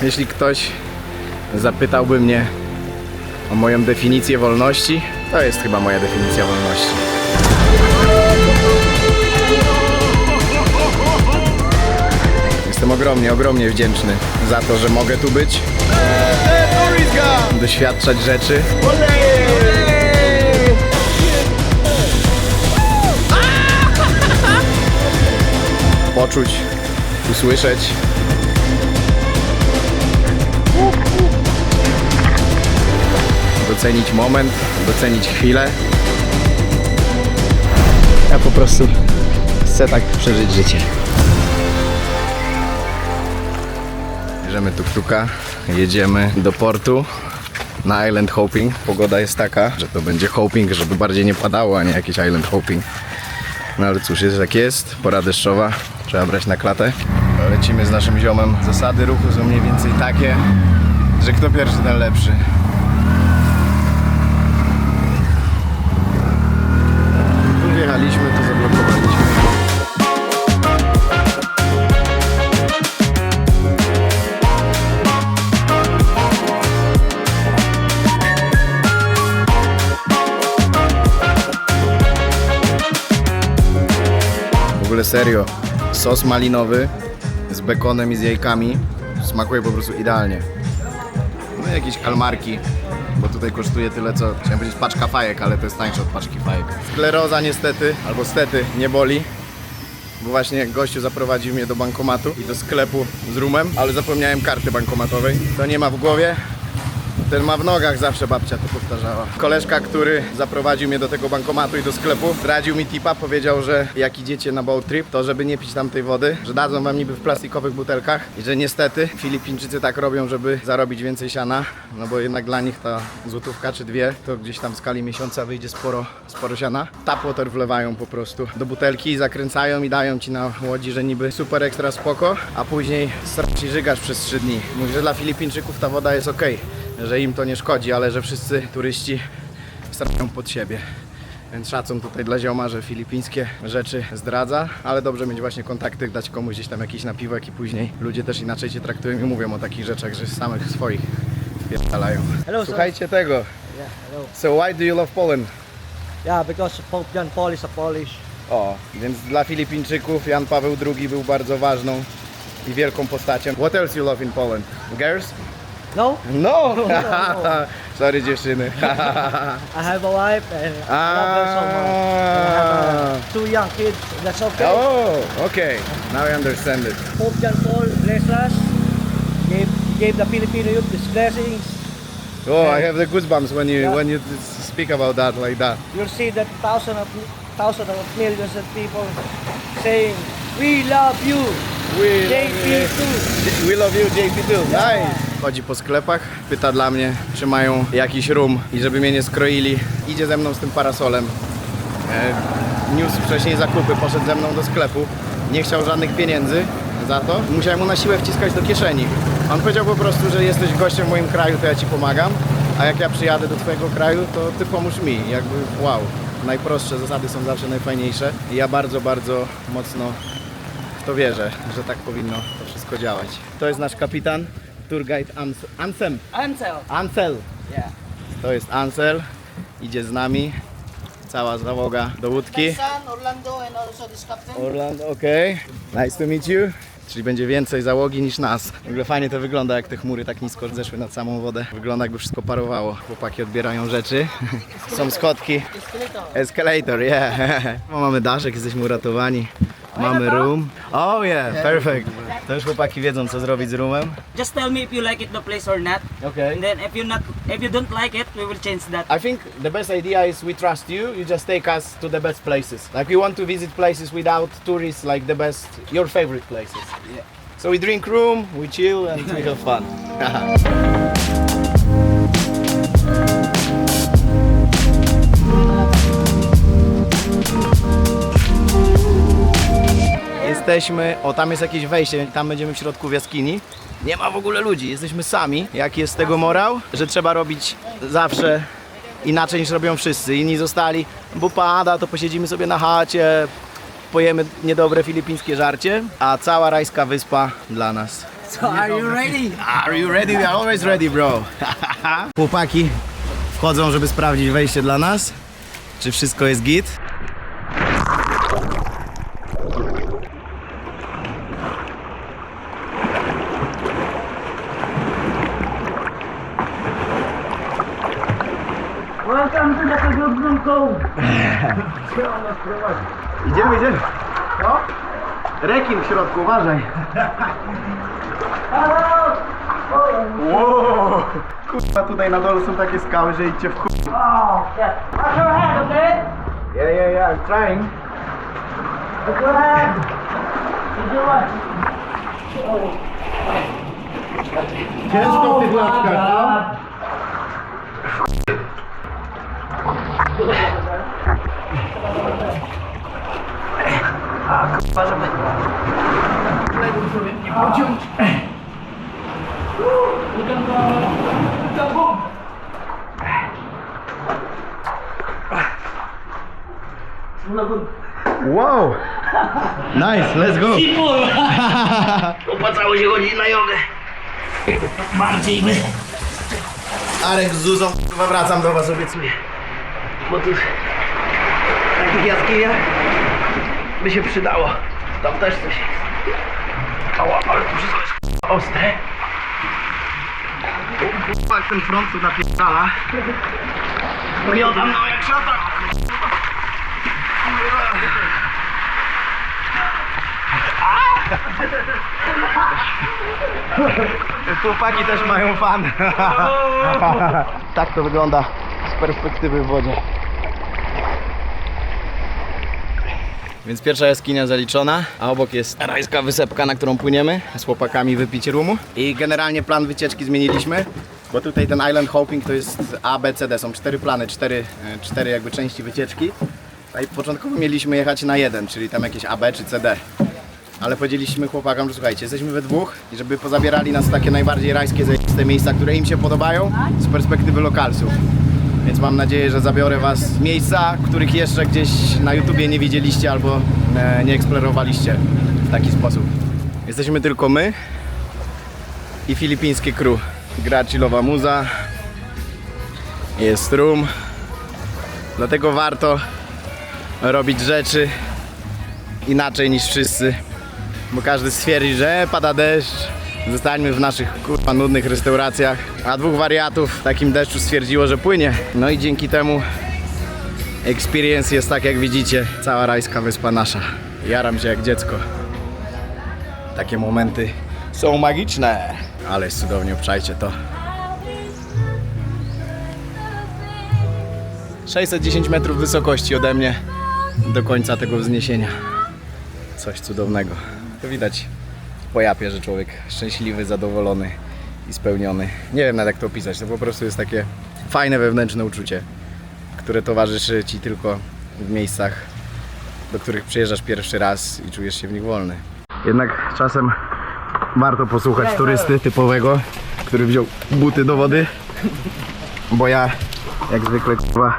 Jeśli ktoś zapytałby mnie o moją definicję wolności, to jest chyba moja definicja wolności. Jestem ogromnie wdzięczny za to, że mogę tu być, doświadczać rzeczy. Poczuć, usłyszeć. Docenić moment, docenić chwilę. Ja po prostu chcę tak przeżyć życie. Bierzemy tuk-tuka, jedziemy do portu na Island Hopping. Pogoda jest taka, że to będzie hopping, żeby bardziej nie padało, a nie jakiś island hopping. No ale cóż, jest jak jest, pora deszczowa, trzeba brać na klatę. Lecimy z naszym ziomem. Zasady ruchu są mniej więcej takie, że kto pierwszy, ten lepszy. Tu wjechaliśmy, tu zablokowaliśmy. W ogóle serio, sos malinowy z bekonem i z jajkami smakuje po prostu idealnie. No i jakieś kalmarki, bo tutaj kosztuje tyle co, chciałem powiedzieć paczka fajek, ale to jest tańsze od paczki fajek. Skleroza niestety, albo stety nie boli, bo właśnie gościu zaprowadził mnie do bankomatu i do sklepu z rumem, ale zapomniałem karty bankomatowej. To nie ma w głowie. Ten ma w nogach, zawsze babcia to powtarzała. Koleżka, który zaprowadził mnie do tego bankomatu i do sklepu, zdradził mi tipa, powiedział, że jak idziecie na boat trip, to żeby nie pić tamtej wody, że dadzą wam niby w plastikowych butelkach i że niestety Filipińczycy tak robią, żeby zarobić więcej siana, no bo jednak dla nich ta złotówka czy dwie, to gdzieś tam w skali miesiąca wyjdzie sporo siana. Tap water wlewają po prostu do butelki i zakręcają i dają ci na łodzi, że niby super ekstra spoko, a później srasz i żygasz przez 3 dni. Mówi, że dla Filipińczyków ta woda jest okej, że im to nie szkodzi, ale że wszyscy turyści starają pod siebie. Więc szacun tutaj dla zioma, że filipińskie rzeczy zdradza, ale dobrze mieć właśnie kontakty, dać komuś gdzieś tam jakiś napiwek i później ludzie też inaczej cię traktują i mówią o takich rzeczach, że samych swoich wpierdalają. Słuchajcie tego. Yeah, hello. So why do you love Poland? Yeah, because Pope John Paul is a Polish. O, więc dla Filipińczyków Jan Paweł II był bardzo ważną i wielką postacią. What else you love in Poland? Girls? No? No! No. Sorry dziewczyny. I have a wife and I love her so much. And I have 2 young kids. That's okay. Oh, okay. Now I understand it. Pope John Paul blessed us. Gave the Filipino youth his blessings. Oh, I have the goosebumps when you speak about that like that. You'll see that thousands of millions of people saying, "We love you." JP2. We love you, JP2. Nice. Chodzi po sklepach, pyta dla mnie, czy mają jakiś rum i żeby mnie nie skroili. Idzie ze mną z tym parasolem. Niósł wcześniej zakupy, poszedł ze mną do sklepu. Nie chciał żadnych pieniędzy za to. Musiałem mu na siłę wciskać do kieszeni. On powiedział po prostu, że jesteś gościem w moim kraju, to ja ci pomagam. A jak ja przyjadę do twojego kraju, to ty pomóż mi. Jakby wow. Najprostsze zasady są zawsze najfajniejsze. I ja bardzo mocno w to wierzę, że tak powinno to wszystko działać. To jest nasz kapitan, tour guide Ansel. Ansel. Yeah. To jest Ansel. Idzie z nami. Cała załoga do łódki. My son Orlando and also this captain. Orlando, okej. Nice to meet you. Czyli będzie więcej załogi niż nas. W ogóle fajnie to wygląda, jak te chmury tak nisko zeszły nad samą wodę. Wygląda, jakby wszystko parowało. Chłopaki odbierają rzeczy. Są schodki. Escalator, yeah. Mamy daszek, jesteśmy uratowani. Mamy room. Oh yeah, perfect. To już chłopaki wiedzą, co zrobić z roomem. Just tell me if you like it the place or not. Okay. And then if you don't like it, we will change that. I think the best idea is we trust you. You just take us to the best places. Like we want to visit places without tourists, like the best, your favorite places. Yeah. So we drink room, we chill and we have fun. Jesteśmy, o tam jest jakieś wejście, tam będziemy w środku w jaskini. Nie ma w ogóle ludzi, jesteśmy sami. Jaki jest z tego morał? Że trzeba robić zawsze inaczej niż robią wszyscy. Inni zostali, bo pada, to posiedzimy sobie na chacie, pojemy niedobre filipińskie żarcie, a cała rajska wyspa dla nas. So are you ready? Are you ready? We are always ready, bro. Chłopaki wchodzą, żeby sprawdzić wejście dla nas. Czy wszystko jest git? Welcome to the Kaglubnum Cove. Idziemy, idziemy. No? Rekin w środku, uważaj. Wow. Kurwa, tutaj na dole są takie skały, że idźcie w chuj. Oh, yeah. Watch your hand, okay? Yeah, I'm trying. Watch your hand. You do what? Ciężko w tych laczkach, no? Wow! Nice, let's go! Opłacało się chodzić na jogę. Bardziej my. Arek z Zuzą, chyba wracam do was, obiecuję. Bo tu w takich jaskiniach by się przydało. Tam też coś jest. Ała, ale tu wszystko jest ostre. Jak ten front tu napierdala. Miodam no jak szata. Chłopaki też mają fan. Tak to wygląda z perspektywy w wodzie. Więc pierwsza jaskinia zaliczona, a obok jest rajska wysepka, na którą płyniemy z chłopakami wypić rumu. I generalnie plan wycieczki zmieniliśmy, bo tutaj ten Island Hopping to jest A, B, C, D. Są 4 plany, 4 jakby części wycieczki. I początkowo mieliśmy jechać na jeden, czyli tam jakieś A, B czy C, D. Ale powiedzieliśmy chłopakom, że słuchajcie, jesteśmy we dwóch i żeby pozabierali nas w takie najbardziej rajskie zajebiste miejsca, które im się podobają z perspektywy lokalsów. Więc mam nadzieję, że zabiorę was w miejsca, których jeszcze gdzieś na YouTubie nie widzieliście albo nie eksplorowaliście w taki sposób. Jesteśmy tylko my i filipińskie crew. Gra chillowa muza, jest room, dlatego warto robić rzeczy inaczej niż wszyscy, bo każdy stwierdzi, że pada deszcz, zostańmy w naszych kurwa nudnych restauracjach, a dwóch wariatów w takim deszczu stwierdziło, że płynie. No i dzięki temu experience jest tak, jak widzicie, cała rajska wyspa nasza. Jaram się jak dziecko. Takie momenty są magiczne, ale jest cudownie, obczajcie to. 610 metrów wysokości ode mnie do końca tego wzniesienia. Coś cudownego. To widać po japie, że człowiek szczęśliwy, zadowolony i spełniony. Nie wiem nawet jak to opisać, to po prostu jest takie fajne wewnętrzne uczucie, które towarzyszy ci tylko w miejscach, do których przyjeżdżasz pierwszy raz i czujesz się w nich wolny. Jednak czasem warto posłuchać turysty typowego, który wziął buty do wody, bo ja jak zwykle kurwa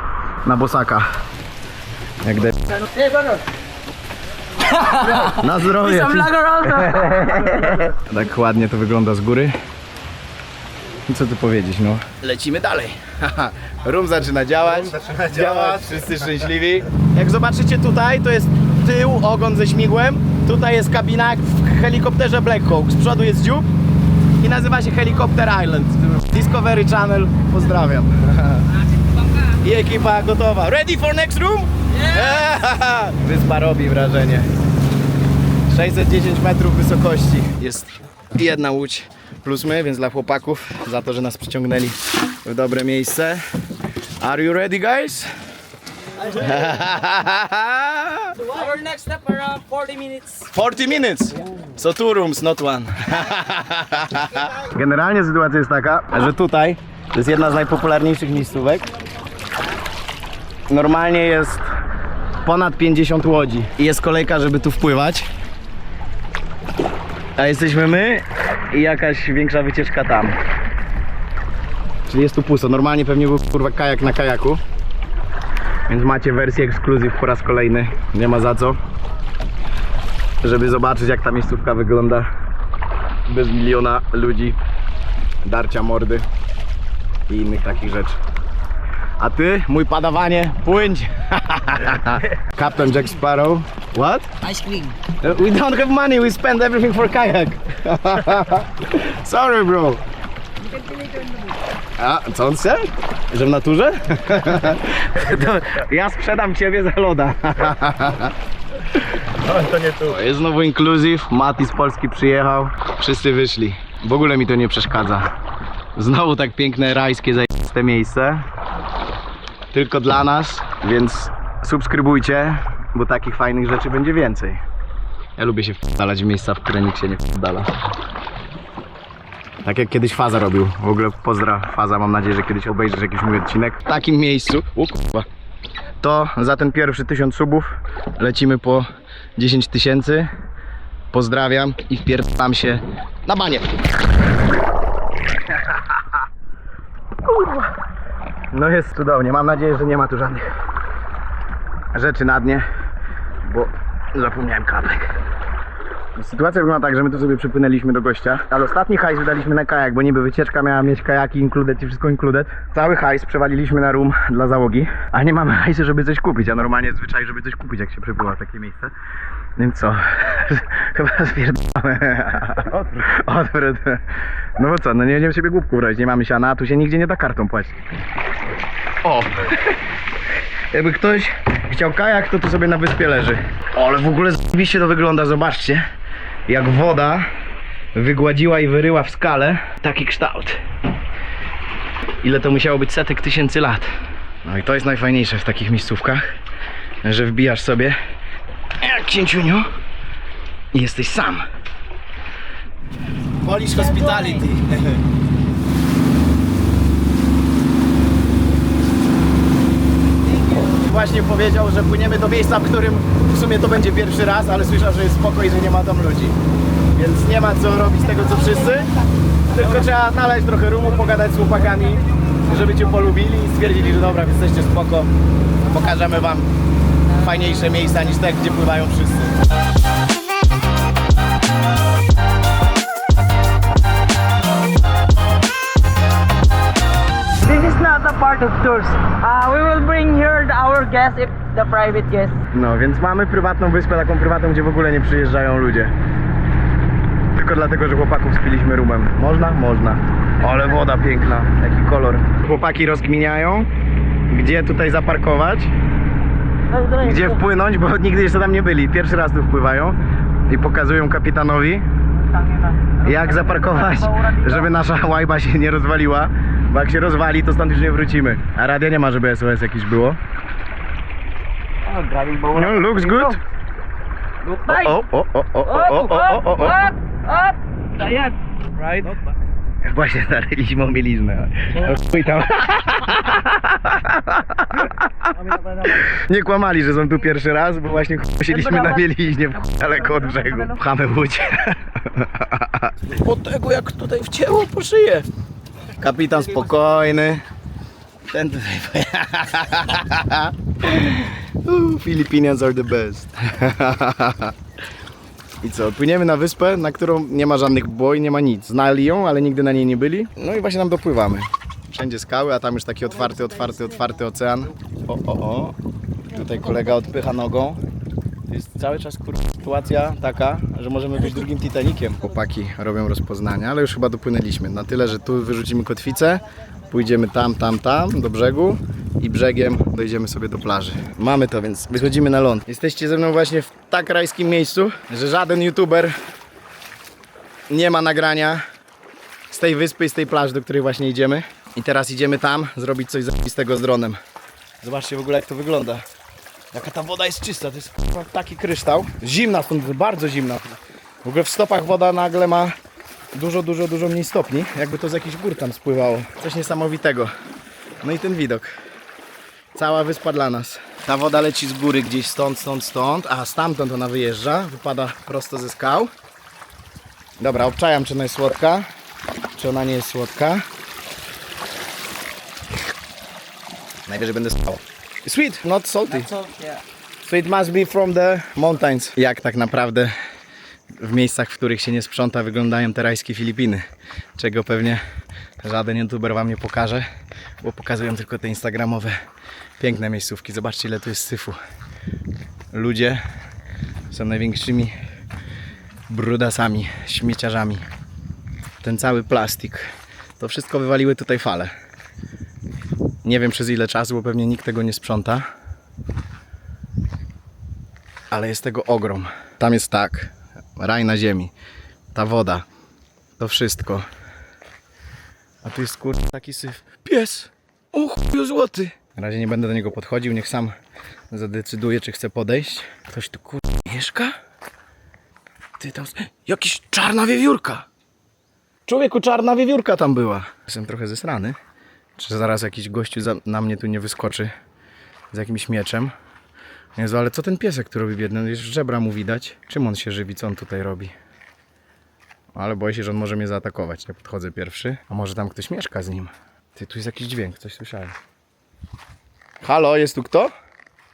na bosaka. Jak de... Hey, brother. Na zdrowie! Some lager also. Tak ładnie to wygląda z góry. I co tu powiedzieć, no? Lecimy dalej. Room zaczyna działać. Wszyscy szczęśliwi. Jak zobaczycie tutaj, to jest tył, ogon ze śmigłem. Tutaj jest kabina jak w helikopterze Black Hawk. Z przodu jest dziób i nazywa się Helicopter Island. Discovery Channel. Pozdrawiam. I ekipa gotowa. Ready for next room? Yeah! Wyspa robi wrażenie. 610 metrów wysokości. Jest jedna łódź plus my, więc dla chłopaków za to, że nas przyciągnęli w dobre miejsce. Are you ready, guys? Our next step around 40 minutes. 40 minutes! So 2 rooms, not one. Generalnie sytuacja jest taka, że tutaj to jest jedna z najpopularniejszych miejscówek. Normalnie jest ponad 50 łodzi i jest kolejka, żeby tu wpływać. A jesteśmy my i jakaś większa wycieczka tam. Czyli jest tu pusto. Normalnie pewnie był kurwa kajak na kajaku. Więc macie wersję ekskluzyw po raz kolejny. Nie ma za co. Żeby zobaczyć jak ta miejscówka wygląda bez miliona ludzi, darcia mordy i innych takich rzeczy. A ty, mój padawanie, płyń! Captain Jack Sparrow. What? Ice cream. We don't have money, we spend everything for kayak. Sorry, bro. A, co on chce? Że w naturze? To ja sprzedam ciebie za loda. No to nie tu. Jest znowu inclusive, Mati z Polski przyjechał, wszyscy wyszli. W ogóle mi to nie przeszkadza. Znowu tak piękne, rajskie, zajebiste miejsce. Tylko dla nas, więc subskrybujcie, bo takich fajnych rzeczy będzie więcej. Ja lubię się wdalać w miejsca, w które nikt się nie wdala. Tak jak kiedyś Faza robił. W ogóle pozdraw Faza, mam nadzieję, że kiedyś obejrzysz jakiś mój odcinek. W takim miejscu, to za ten pierwszy 1000 subów lecimy po 10 000. Pozdrawiam i wpierdalam się na banie. No jest cudownie, mam nadzieję, że nie ma tu żadnych rzeczy na dnie, bo zapomniałem klapek. Sytuacja wygląda tak, że my tu sobie przypłynęliśmy do gościa, ale ostatni hajs wydaliśmy na kajak, bo niby wycieczka miała mieć kajaki included i wszystko included. Cały hajs przewaliliśmy na room dla załogi, a nie mamy hajsu, żeby coś kupić, a normalnie jest zwyczaj, żeby coś kupić, jak się przypływa w takie miejsce. Więc co? Chyba spierdolamy. Odwrót. No bo co, no nie będziemy sobie głupków robić, nie mamy siana, a tu się nigdzie nie da kartą płacić. O! Jakby ktoś chciał kajak, to tu sobie na wyspie leży. O, ale w ogóle zajebiście to wygląda, zobaczcie. Jak woda wygładziła i wyryła w skale taki kształt. Ile to musiało być setek tysięcy lat. No i to jest najfajniejsze w takich miejscówkach, że wbijasz sobie jak księciuniu i jesteś sam. Polish hospitality. Właśnie powiedział, że płyniemy do miejsca, w którym w sumie to będzie pierwszy raz, ale słyszał, że jest spokój, że nie ma tam ludzi. Więc nie ma co robić tego co wszyscy, tylko trzeba znaleźć trochę rumu, pogadać z chłopakami, żeby cię polubili i stwierdzili, że dobra, jesteście spoko. Pokażemy wam fajniejsze miejsca niż te, gdzie pływają wszyscy. This is not a part of tours. We will bring here our guests, if the private guests. No, więc mamy prywatną wyspę, taką prywatną, gdzie w ogóle nie przyjeżdżają ludzie. Tylko dlatego, że chłopaków spiliśmy rumem. Można? Można. Ale woda piękna, jaki kolor. Chłopaki rozkminiają, gdzie tutaj zaparkować, gdzie wpłynąć, bo nigdy jeszcze tam nie byli. Pierwszy raz tu wpływają i pokazują kapitanowi, jak zaparkować, żeby nasza łajba się nie rozwaliła. Bo jak się rozwali, to stąd już nie wrócimy. A radia nie ma, żeby SOS jakieś było. No, looks good. O. Right? Właśnie zaryliśmy o mieliznę. Chuj tam. Nie kłamali, że są tu pierwszy raz, bo właśnie siedliśmy na mieliźnie daleko od brzegu. Pchamy łódź. Od tego jak tutaj wcięło po szyję. Kapitan spokojny. Ten tutaj. Filipinians are the best. I co, płyniemy na wyspę, na którą nie ma żadnych boi, nie ma nic. Znali ją, ale nigdy na niej nie byli. No i właśnie nam dopływamy. Wszędzie skały, a tam już taki otwarty ocean. O. Tutaj kolega odpycha nogą. To jest cały czas sytuacja taka, że możemy być drugim Titanikiem. Chłopaki robią rozpoznania, ale już chyba dopłynęliśmy. Na tyle, że tu wyrzucimy kotwicę, pójdziemy tam do brzegu i brzegiem dojdziemy sobie do plaży. Mamy to, więc wychodzimy na ląd. Jesteście ze mną właśnie w tak rajskim miejscu, że żaden youtuber nie ma nagrania z tej wyspy i z tej plaży, do której właśnie idziemy. I teraz idziemy tam zrobić coś zajebistego z dronem. Zobaczcie w ogóle jak to wygląda. Jaka ta woda jest czysta, to jest taki kryształ. Zimna stąd, bardzo zimna. W ogóle w stopach woda nagle ma dużo mniej stopni. Jakby to z jakichś gór tam spływało. Coś niesamowitego. No i ten widok. Cała wyspa dla nas. Ta woda leci z góry gdzieś stąd, a stamtąd ona wyjeżdża. Wypada prosto ze skał. Dobra, obczajam czy ona jest słodka. Czy ona nie jest słodka. Najwyżej będę spał. Sweet, not salty. So, yeah. So it must be from the mountains. Jak tak naprawdę w miejscach, w których się nie sprząta, wyglądają te rajskie Filipiny. Czego pewnie żaden youtuber wam nie pokaże, bo pokazują tylko te instagramowe piękne miejscówki. Zobaczcie, ile tu jest syfu. Ludzie są największymi brudasami, śmieciarzami. Ten cały plastik, to wszystko wywaliły tutaj fale. Nie wiem przez ile czasu, bo pewnie nikt tego nie sprząta. Ale jest tego ogrom. Tam jest tak, raj na ziemi, ta woda, to wszystko. A tu jest kurczę taki syf. Pies! O chuju złoty! Na razie nie będę do niego podchodził, niech sam zadecyduje, czy chce podejść. Ktoś tu kurczę mieszka? Ty tam... Jakiś czarna wiewiórka! Człowieku, czarna wiewiórka tam była. Jestem trochę zesrany. Czy zaraz jakiś gościu na mnie tu nie wyskoczy z jakimś mieczem? Jezu, ale co ten piesek tu robi biedny? Już żebra mu widać. Czym on się żywi? Co on tutaj robi? Ale boję się, że on może mnie zaatakować. Ja podchodzę pierwszy. A może tam ktoś mieszka z nim? Ty, tu jest jakiś dźwięk, coś słyszałem. Halo, jest tu kto?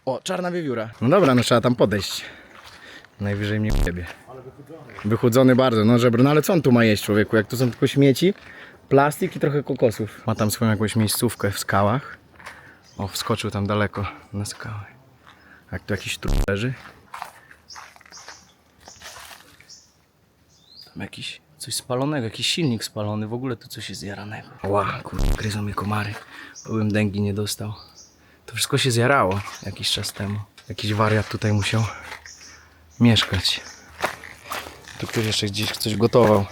O, czarna wiewióra. No dobra, no trzeba tam podejść. Najwyżej mnie jebie. Wychudzony bardzo, no żebro. No ale co on tu ma jeść, człowieku? Jak tu są tylko śmieci, plastik i trochę kokosów. Ma tam swoją jakąś miejscówkę w skałach. O, wskoczył tam daleko na skałę. Jak tu jakiś trup leży. Tam jakiś coś spalonego, jakiś silnik spalony. W ogóle tu coś jest zjaranego. Ła, kurde, gryzą mnie komary. Byłem dengi nie dostał. To wszystko się zjarało jakiś czas temu. Jakiś wariat tutaj musiał mieszkać. Tu ktoś jeszcze gdzieś coś gotował.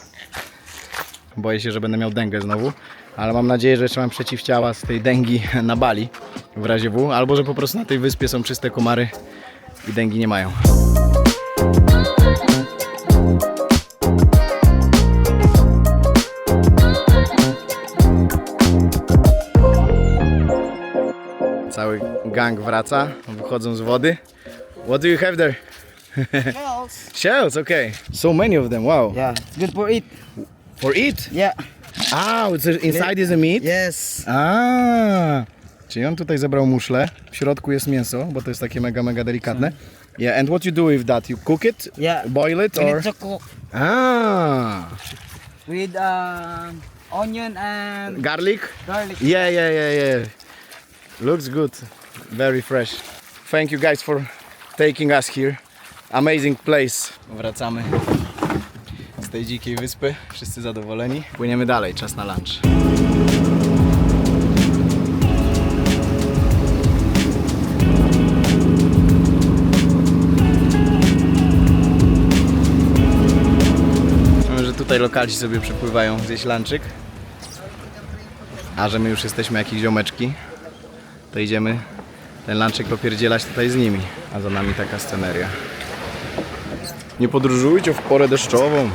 Boję się, że będę miał dęgę znowu. Ale mam nadzieję, że jeszcze mam przeciwciała z tej dęgi na Bali. W razie W. Albo że po prostu na tej wyspie są czyste komary i dęgi nie mają. Cały gang wraca, wychodzą z wody. What do you have there? Shells. Shells, okay. So many of them, wow. Yeah, good for it. For eat? Yeah. Ah, inside is the meat? Yes. Ah, czyli on tutaj zebrał muszlę. W środku jest mięso, bo to jest takie mega delikatne. Yeah, and what you do with that? You cook it? Yeah. Boil it We or? need to cook Ah, with onion and garlic? garlic. Yeah. Looks good. Very fresh. Thank you guys for taking us here. Amazing place. Wracamy z tej dzikiej wyspy. Wszyscy zadowoleni. Płyniemy dalej. Czas na lunch. Myślę, że tutaj lokalci sobie przypływają zjeść lunchik. A że my już jesteśmy jakieś ziomeczki, to idziemy ten lunchek popierdzielać tutaj z nimi. A za nami taka sceneria. Nie podróżujcie w porę deszczową,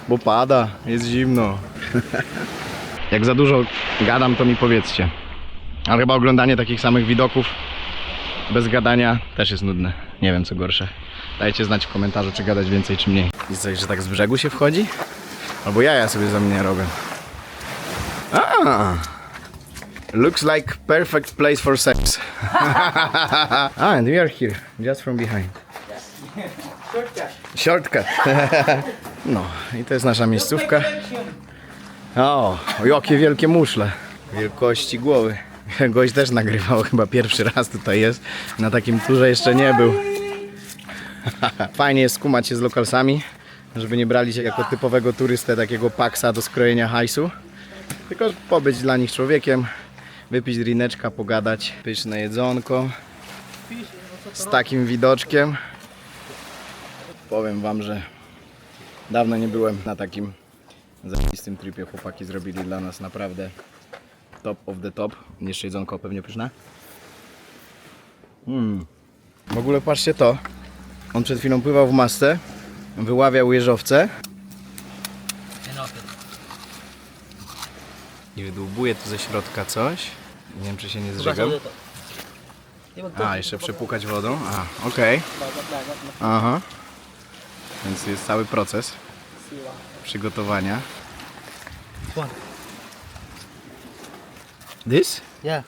bo pada, jest zimno. Jak za dużo gadam, to mi powiedzcie. Ale chyba oglądanie takich samych widoków bez gadania też jest nudne. Nie wiem co gorsze. Dajcie znać w komentarzu, czy gadać więcej, czy mniej. I coś, że tak z brzegu się wchodzi? Albo ja sobie za mnie robię. Looks like perfect place for sex. And we are here, just from behind. Shortcut. No, i to jest nasza miejscówka. O, jakie wielkie muszle. Wielkości głowy. Gość też nagrywał, chyba pierwszy raz tutaj jest. Na takim turze jeszcze nie był. Fajnie jest skumać się z lokalsami, żeby nie brali się jako typowego turystę, takiego paksa do skrojenia hajsu. Tylko pobyć dla nich człowiekiem, wypić drineczka, pogadać, pyszne jedzonko. Z takim widoczkiem. Powiem wam, że dawno nie byłem na takim zajebistym tripie. Chłopaki zrobili dla nas naprawdę top of the top. Jeszcze jedzonko pewnie pyszne. W ogóle patrzcie to. On przed chwilą pływał w masce, wyławiał jeżowce i wydłubuje tu ze środka coś. Nie wiem, czy się nie zżegam. A, jeszcze przepłukać wodą. A, okej. Aha. Więc jest cały proces przygotowania. This? Yeah.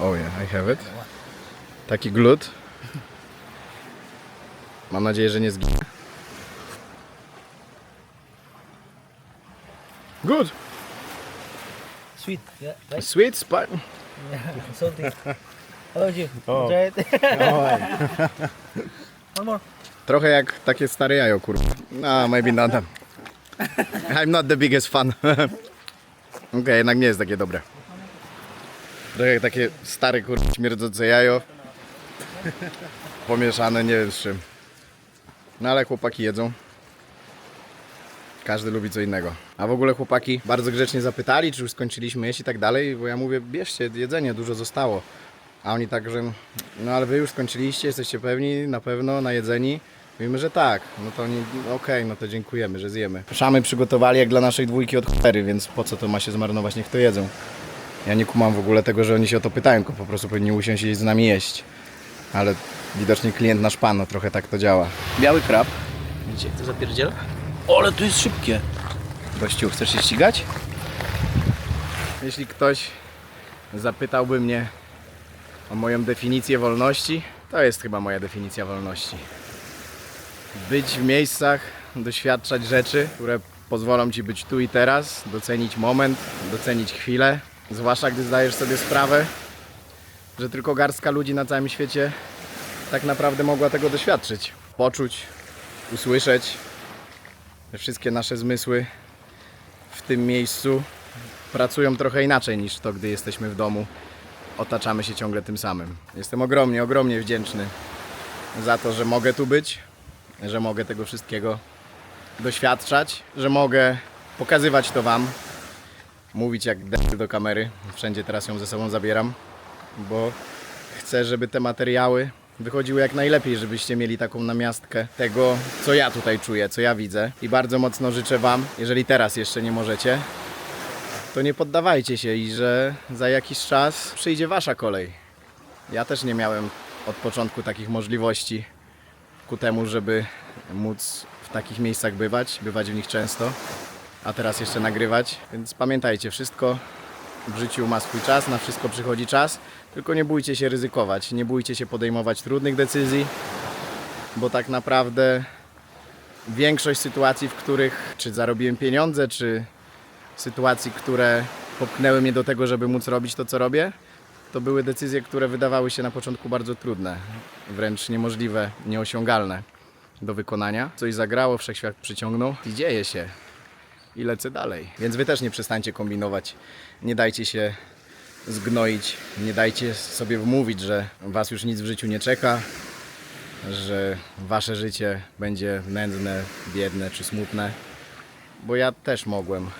Oh yeah, I have it. Taki glut. Mam nadzieję, że nie zginę. Good. Sweet, yeah, right? Sweet, spicy. Yeah, salty. How about you? Oh. Try it. One more. Trochę jak takie stare jajo, kurwa. No, maybe not. I'm not the biggest fan. Okej, jednak nie jest takie dobre. Trochę jak takie stare, kurwa, śmierdzące jajo. Pomieszane, nie wiem z czym. No ale chłopaki jedzą. Każdy lubi co innego. A w ogóle chłopaki bardzo grzecznie zapytali, czy już skończyliśmy jeść i tak dalej, bo ja mówię, bierzcie jedzenie, dużo zostało. A oni tak, że no ale wy już skończyliście, jesteście pewni, na pewno, najedzeni? Mówimy, że tak. No to oni, okej, no to dziękujemy, że zjemy. Szamy przygotowali jak dla naszej dwójki od cholery, więc po co to ma się zmarnować, niech to jedzą. Ja nie kumam w ogóle tego, że oni się o to pytają, tylko po prostu powinni usiąść i z nami jeść. Ale widocznie klient nasz pan, no trochę tak to działa. Biały krab. Widzicie, jak to zapierdziela? Ale to jest szybkie. Gościu, chcesz się ścigać? Jeśli ktoś zapytałby mnie o moją definicję wolności, to jest chyba moja definicja wolności. Być w miejscach, doświadczać rzeczy, które pozwolą Ci być tu i teraz, docenić moment, docenić chwilę. Zwłaszcza gdy zdajesz sobie sprawę, że tylko garstka ludzi na całym świecie tak naprawdę mogła tego doświadczyć. Poczuć, usłyszeć. Wszystkie nasze zmysły w tym miejscu pracują trochę inaczej niż to, gdy jesteśmy w domu. Otaczamy się ciągle tym samym. Jestem ogromnie wdzięczny za to, że mogę tu być, że mogę tego wszystkiego doświadczać, że mogę pokazywać to Wam, mówić jak debil do kamery. Wszędzie teraz ją ze sobą zabieram, bo chcę, żeby te materiały wychodziły jak najlepiej, żebyście mieli taką namiastkę tego, co ja tutaj czuję, co ja widzę. I bardzo mocno życzę Wam, jeżeli teraz jeszcze nie możecie, to nie poddawajcie się i że za jakiś czas przyjdzie Wasza kolej. Ja też nie miałem od początku takich możliwości ku temu, żeby móc w takich miejscach bywać w nich często, a teraz jeszcze nagrywać. Więc pamiętajcie, wszystko w życiu ma swój czas, na wszystko przychodzi czas, tylko nie bójcie się ryzykować, nie bójcie się podejmować trudnych decyzji, bo tak naprawdę większość sytuacji, w których czy zarobiłem pieniądze, czy sytuacji, które popchnęły mnie do tego, żeby móc robić to, co robię, to były decyzje, które wydawały się na początku bardzo trudne, wręcz niemożliwe, nieosiągalne do wykonania. Coś zagrało, wszechświat przyciągnął i dzieje się. I lecę dalej. Więc Wy też nie przestańcie kombinować. Nie dajcie się zgnoić. Nie dajcie sobie wmówić, że Was już nic w życiu nie czeka, że Wasze życie będzie nędzne, biedne czy smutne. Bo ja też mogłem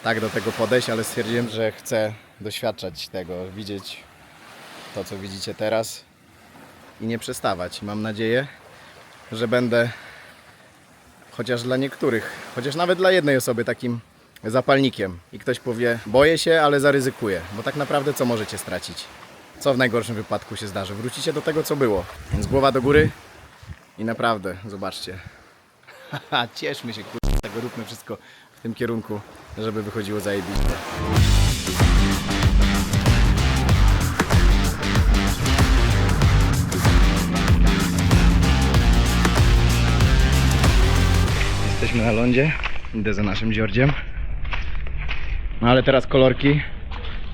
tak do tego podejść, ale stwierdziłem, że chcę doświadczać tego, widzieć to, co widzicie teraz i nie przestawać. Mam nadzieję, że będę chociaż dla niektórych, chociaż nawet dla jednej osoby takim zapalnikiem. I ktoś powie, boję się, ale zaryzykuję. Bo tak naprawdę co możecie stracić? Co w najgorszym wypadku się zdarzy? Wrócicie do tego, co było. Więc głowa do góry i naprawdę, zobaczcie. Haha, cieszmy się, kurwa, tego róbmy wszystko w tym kierunku, żeby wychodziło zajebiście. Jesteśmy na lądzie, idę za naszym Dziordziem. No ale teraz kolorki,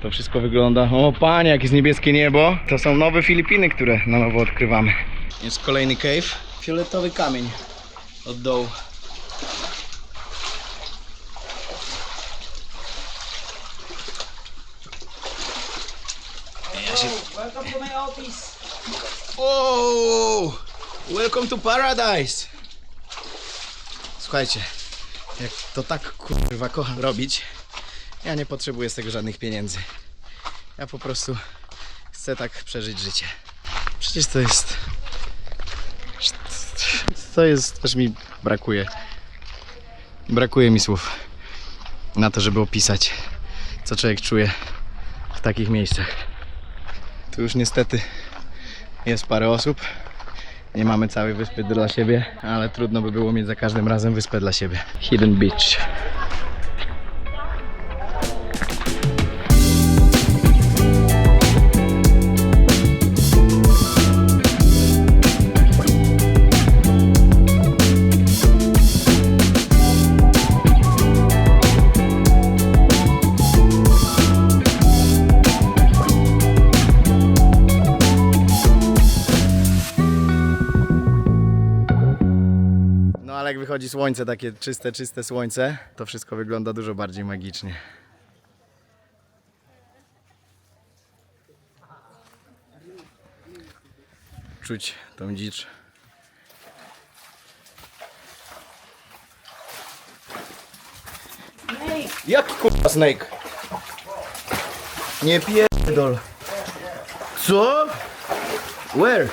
to wszystko wygląda, o panie, jakie jest niebieskie niebo. To są nowe Filipiny, które na nowo odkrywamy. Jest kolejny cave, fioletowy kamień od dołu. Welcome to my office. Oh, welcome to paradise. Słuchajcie, jak to tak kurwa kocham robić, ja nie potrzebuję z tego żadnych pieniędzy. Ja po prostu chcę tak przeżyć życie. Przecież to jest, aż mi brakuje mi słów na to, żeby opisać, co człowiek czuje w takich miejscach. Tu już niestety jest parę osób. Nie mamy całej wyspy dla siebie, ale trudno by było mieć za każdym razem wyspę dla siebie. Hidden Beach. wychodzi słońce, takie czyste słońce, to wszystko wygląda dużo bardziej magicznie. Czuć tą dzicz. Jaki kurwa snake? Nie pierdol. Co? Where?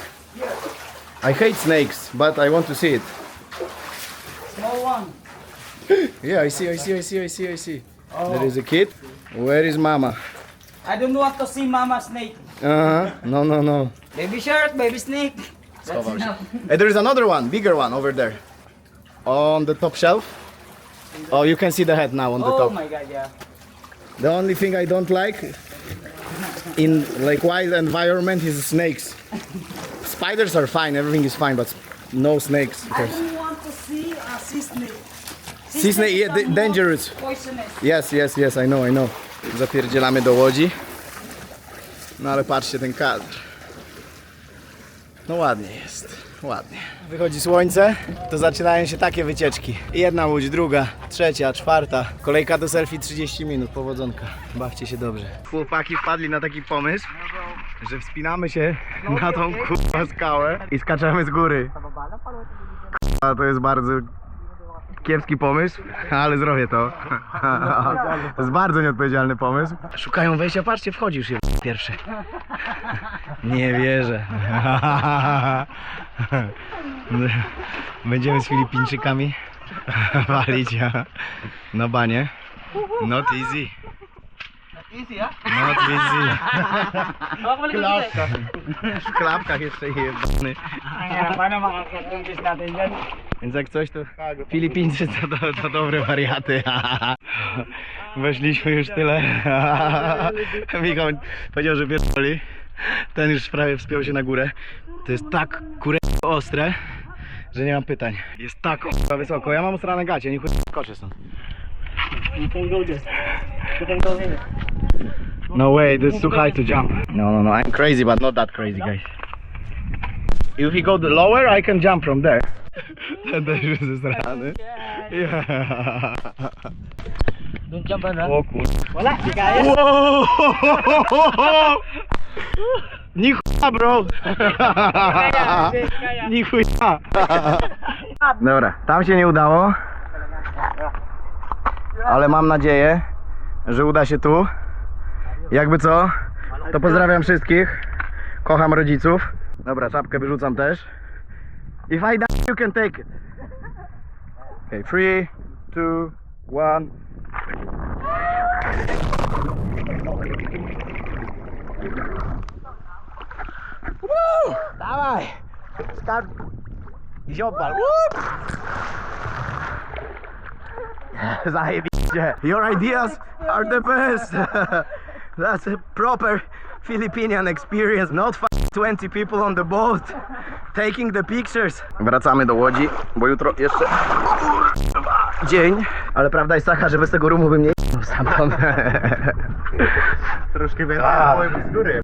I hate snakes, but I want to see it. Small one. Yeah, I see. There is a kid. Where is mama? I don't want to see mama snake. No. Baby shark, baby snake. That's Schował się. enough. Hey, there is another one, bigger one over there. On the top shelf. Oh, you can see the head now on the Oh top. my god, yeah. The only thing I don't like in like wild environment is snakes. Spiders are fine, everything is fine, but no snakes. I Because don't want to see a sea snake. sea snake, yeah, is dangerous. Poisonous. Yes, I know. Zapierdzielamy do łodzi. No ale patrzcie ten kadr. No ładnie jest, ładnie. Wychodzi słońce, to zaczynają się takie wycieczki. Jedna łódź, druga, trzecia, czwarta. Kolejka do selfie 30 minut, powodzonka. Bawcie się dobrze. Chłopaki wpadli na taki pomysł, że wspinamy się na tą kurwa skałę i skaczemy z góry. Kurwa, to jest bardzo kiepski pomysł, ale zrobię to. To jest bardzo nieodpowiedzialny pomysł. Szukają wejścia, patrzcie, wchodzisz je pierwszy. Nie wierzę. Będziemy z Filipińczykami walić na banie. Not easy. Easy, ah? Not easy. Klapka. W klapkach jeszcze jebany. Paano makakatumpis natin dyan? Więc jak coś to Filipińcy to dobre wariaty. Weszliśmy już tyle. Michał powiedział, że pierdoli. Ten już prawie wspiął się na górę. To jest tak ostre, że nie mam pytań. Jest tak wysoko. Ja mam osrane gacie, nie skoczę stąd. You can go there. You can go here. No way, this is too high to jump. No, I'm crazy, but not that crazy, guys. If we go lower, I can jump from there. Ten też jest zesrany. Yeah. Don't jump on, O kur... Wala, di kaya. Wow! Ni chuja, bro! Ni chuja! Dobra, tam się nie udało. Ale mam nadzieję, że uda się tu. Jakby co, to pozdrawiam wszystkich. Kocham rodziców. Dobra, czapkę wyrzucam też. If I die, you can take it. Okay, 3, 2, 1. Woo! Dawaj! Skacz! I się odpal. Zajebiście! Your ideas are the best! That's a proper Filipinian experience, not 20 people on the boat taking the pictures. Wracamy do Łodzi, bo jutro jeszcze dzień, ale prawda jest taka, że bez tego rumu bym nie stamtąd. Troszkę więcej z góry.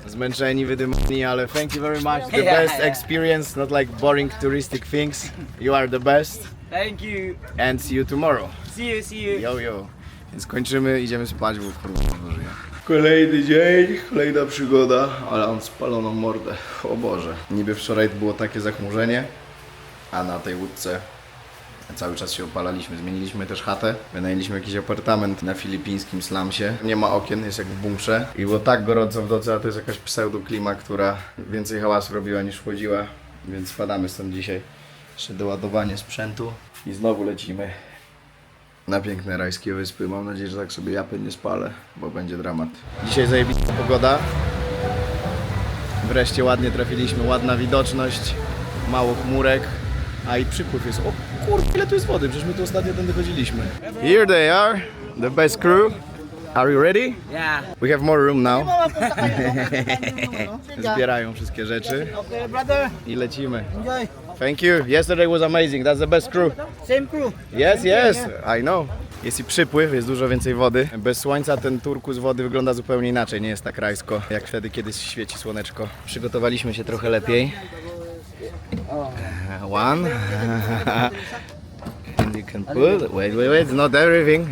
Zmęczeni, wydymani, ale thank you very much. The best experience, not like boring touristic things. You are the best. Thank you. And see you tomorrow. See you. Yo. Więc kończymy, idziemy spać, bo kurwa żyje. Kolejny dzień, kolejna przygoda, ale mam spaloną mordę. O Boże. Niby wczoraj było takie zachmurzenie, a na tej łódce cały czas się opalaliśmy. Zmieniliśmy też chatę, wynajęliśmy jakiś apartament na filipińskim slumsie. Nie ma okien, jest jak w bunkrze. I było tak gorąco w nocy, a to jest jakaś pseudoklima, która więcej hałasu robiła niż chłodziła. Więc spadamy stąd dzisiaj. Jeszcze doładowanie sprzętu i znowu lecimy na piękne rajskie wyspy. Mam nadzieję, że tak sobie japy nie spalę, bo będzie dramat. Dzisiaj zajebista pogoda. Wreszcie ładnie trafiliśmy, ładna widoczność, mało chmurek, a i przypływ jest. O kurde, ile tu jest wody, przecież my tu ostatnio tędy chodziliśmy. Here they are, the best crew. Are you ready? Yeah. We have more room now. Zbierają wszystkie rzeczy Okay, brother. i lecimy. Enjoy. Thank you. Yesterday was amazing. That's the best crew. Same crew. Yes, I know. Jest i przypływ, jest dużo więcej wody. Bez słońca ten turkus wody wygląda zupełnie inaczej, nie jest tak rajsko, jak wtedy, kiedy świeci słoneczko. Przygotowaliśmy się trochę lepiej. One, You can pull. Wait, it's not everything.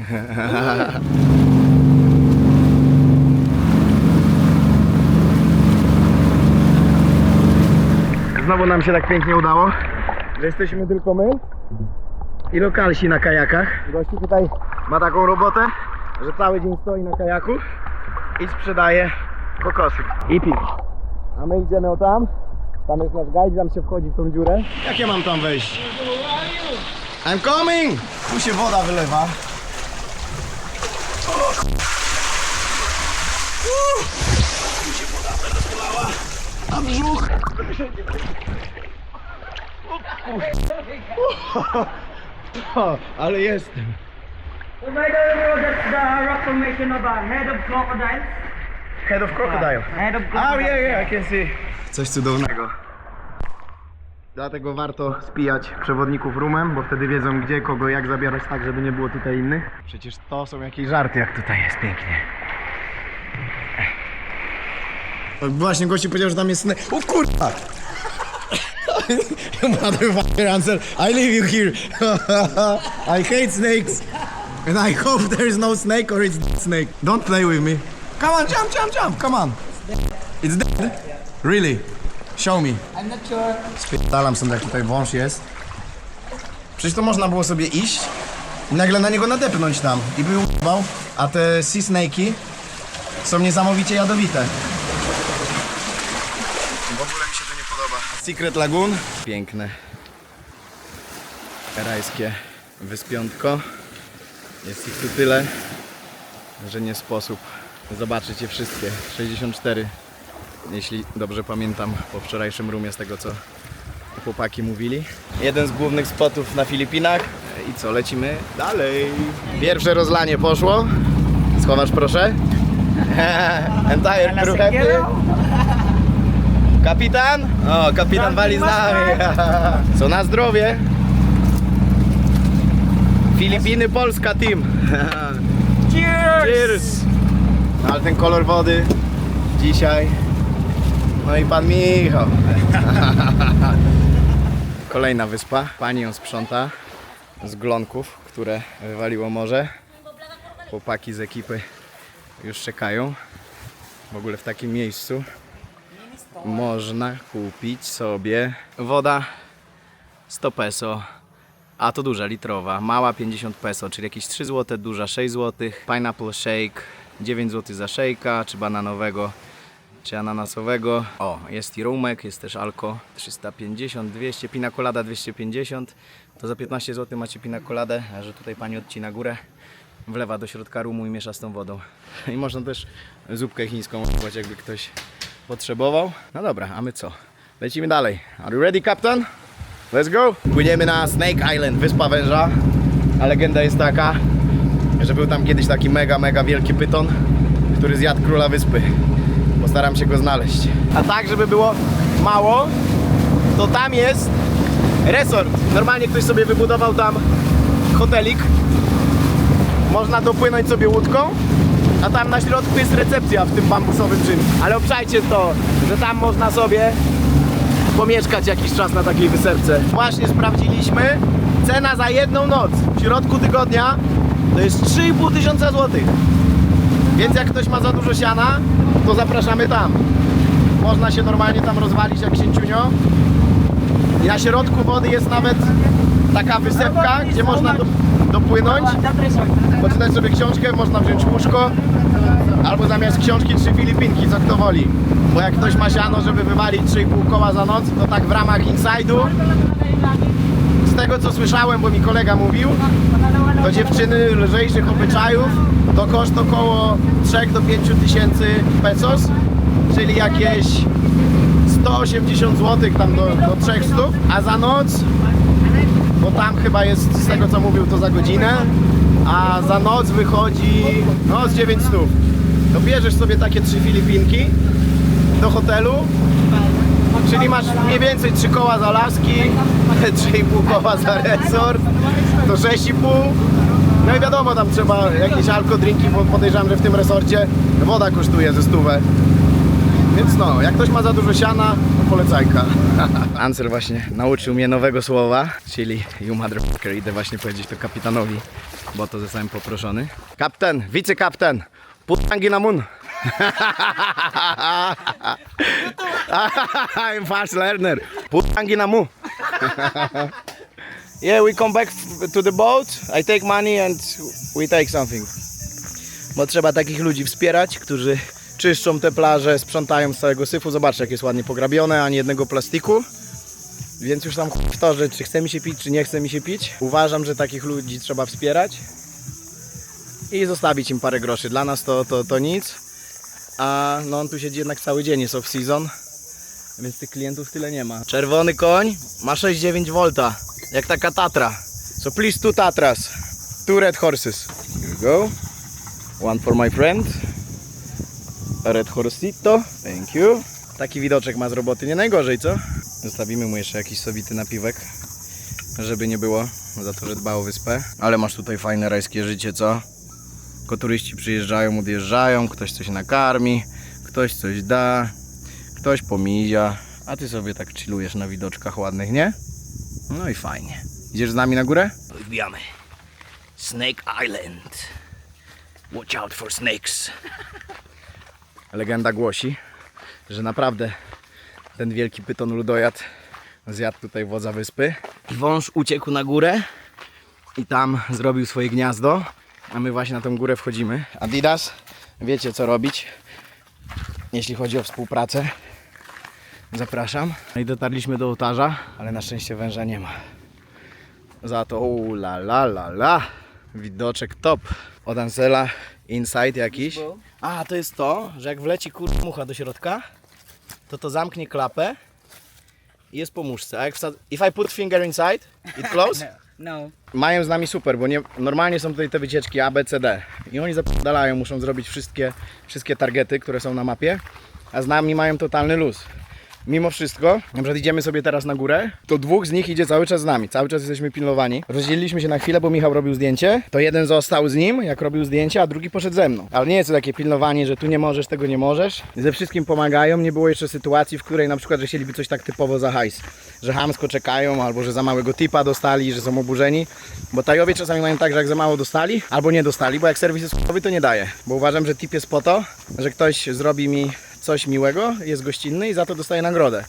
Znowu nam się tak pięknie udało, że jesteśmy tylko my i lokalsi na kajakach. Gościu tutaj ma taką robotę, że cały dzień stoi na kajaku i sprzedaje kokosy i piwo. A my idziemy o tam. Tam jest nasz guide, tam się wchodzi w tą dziurę. Jak ja mam tam wejść? I'm coming! Tu się woda wylewa. Tu się woda wylała. A brzuch! Ale jestem. Oh my God, that's the rock formation of a head of crocodile. Head of crocodile. Head of Oh crocodile. yeah, I can see. Coś cudownego. Dlatego warto spijać przewodników rumem, bo wtedy wiedzą gdzie, kogo, jak zabierać tak, żeby nie było tutaj innych. Przecież to są jakieś żarty, jak tutaj jest pięknie. Właśnie gościu powiedział, że tam jest snake. O kurwa! Motherfucker Ansel, I leave you here. I hate snakes. And I hope there is no snake or it's dead snake. Don't play with me. Come on, jump, come on. It's dead? Really? Show me. I'm not sure. Spierdalam sobie, jak tutaj wąż jest. Przecież to można było sobie iść i nagle na niego nadepnąć tam i by u***wał, a te sea snake'i są niesamowicie jadowite. W ogóle mi się to nie podoba. Secret Lagoon. Piękne. Rajskie wyspiątko. Jest ich tu tyle, że nie sposób zobaczyć je wszystkie. 64. Jeśli dobrze pamiętam po wczorajszym roomie z tego co chłopaki mówili. Jeden z głównych spotów na Filipinach. I co, lecimy dalej. Pierwsze rozlanie poszło. Schowasz proszę. Entire crew happy. Kapitan? O, kapitan wali z nami. Co na zdrowie. Filipiny, Polska team. Cheers! Cheers. Ale ten kolor wody dzisiaj. No i pan Michał. Kolejna wyspa. Pani ją sprząta z glonków, które wywaliło morze. Chłopaki z ekipy już czekają. W ogóle w takim miejscu można kupić sobie woda 100 peso. A to duża, litrowa. Mała 50 peso, czyli jakieś 3 zł, duża 6 zł. Pineapple shake 9 zł za shake'a, czy bananowego, czy ananasowego. O, jest i rumek, jest też alko 350, 200, pina colada 250. To za 15 zł macie pina coladę, a że tutaj pani odcina górę, wlewa do środka rumu i miesza z tą wodą. I można też zupkę chińską używać, jakby ktoś potrzebował. No dobra, a my co? Lecimy dalej. Are you ready, Captain? Let's go! Płyniemy na Snake Island, wyspa węża. A legenda jest taka, że był tam kiedyś taki mega wielki pyton, który zjadł króla wyspy. Postaram się go znaleźć. A tak, żeby było mało, to tam jest resort. Normalnie ktoś sobie wybudował tam hotelik. Można dopłynąć sobie łódką, a tam na środku jest recepcja w tym bambusowym czymś. Ale obczajcie to, że tam można sobie pomieszkać jakiś czas na takiej wysepce. Właśnie sprawdziliśmy. Cena za jedną noc w środku tygodnia to jest 3500 złotych. Więc jak ktoś ma za dużo siana, to zapraszamy tam. Można się normalnie tam rozwalić jak księciunio. I na środku wody jest nawet taka wysepka, gdzie można dopłynąć, poczytać sobie książkę, można wziąć łóżko, albo zamiast książki 3 Filipinki, co kto woli. Bo jak ktoś ma siano, żeby wywalić 3,5 koła za noc, to tak w ramach inside'u, z tego co słyszałem, bo mi kolega mówił, to dziewczyny lżejszych obyczajów to koszt około 3 do 5 tysięcy pesos, czyli jakieś 180 zł tam do 300, a za noc, bo tam chyba jest z tego co mówił to za godzinę, a za noc wychodzi no z 900. To bierzesz sobie takie 3 Filipinki do hotelu, czyli masz mniej więcej 3 koła za laski, 3,5 koła za resort, to 6,5. No i wiadomo, tam trzeba jakieś alko drinki, bo podejrzewam, że w tym resorcie woda kosztuje ze 100. Więc no, jak ktoś ma za dużo siana, to polecajka. Ansel właśnie nauczył mnie nowego słowa, czyli you motherfucker. Idę właśnie powiedzieć to kapitanowi, bo to zostałem poproszony. Kapten, wicekapten, putangi na mun. I'm fast learner. Putangi na mu. Yeah, we come back to the boat. I take money and we take something. Bo trzeba takich ludzi wspierać, którzy czyszczą te plaże, sprzątają z całego syfu. Zobaczcie, jak jest ładnie pograbione, ani jednego plastiku. Więc już tam w to, że czy chce mi się pić, czy nie chce mi się pić. Uważam, że takich ludzi trzeba wspierać i zostawić im parę groszy. Dla nas to nic. A no on tu siedzi jednak cały dzień, jest off-season, więc tych klientów tyle nie ma. Czerwony koń ma 6,9 V, jak taka Tatra. So please 2 Tatras, 2 red horses. Here we go. One for my friend. A red horsito, thank you. Taki widoczek ma z roboty, nie najgorzej, co? Zostawimy mu jeszcze jakiś sowity napiwek, żeby nie było, za to, że dba o wyspę. Ale masz tutaj fajne rajskie życie, co? Tylko turyści przyjeżdżają, odjeżdżają, ktoś coś nakarmi, ktoś coś da, ktoś pomizia, a ty sobie tak chillujesz na widoczkach ładnych, nie? No i fajnie. Idziesz z nami na górę? Wbijamy. Snake Island. Watch out for snakes. Legenda głosi, że naprawdę ten wielki pyton ludojad zjadł tutaj wodza wyspy. Wąż uciekł na górę i tam zrobił swoje gniazdo, a my właśnie na tą górę wchodzimy. Adidas, wiecie co robić, jeśli chodzi o współpracę. Zapraszam. No i dotarliśmy do ołtarza, ale na szczęście węża nie ma. Za to la la la la, widoczek top. Od Ansela insight jakiś. A, to jest to, że jak wleci mucha do środka, to zamknie klapę i jest po muszce. A jak if I put finger inside, it close? No. Mają z nami super, bo normalnie są tutaj te wycieczki A, B, C, D. I oni zapierdalają, muszą zrobić wszystkie targety, które są na mapie, a z nami mają totalny luz. Mimo wszystko, na przykład idziemy sobie teraz na górę, to 2 z nich idzie cały czas z nami, cały czas jesteśmy pilnowani. Rozdzieliliśmy się na chwilę, bo Michał robił zdjęcie, to jeden został z nim, jak robił zdjęcie, a drugi poszedł ze mną. Ale nie jest to takie pilnowanie, że tu nie możesz, tego nie możesz. Ze wszystkim pomagają, nie było jeszcze sytuacji, w której na przykład, że chcieliby coś tak typowo za hajs, że chamsko czekają, albo że za małego tipa dostali, że są oburzeni, bo Tajowie czasami mają tak, że jak za mało dostali, albo nie dostali, bo jak serwis jest chujowy, to nie daje, bo uważam, że tip jest po to, że ktoś zrobi mi coś miłego, jest gościnny i za to dostaje nagrodę.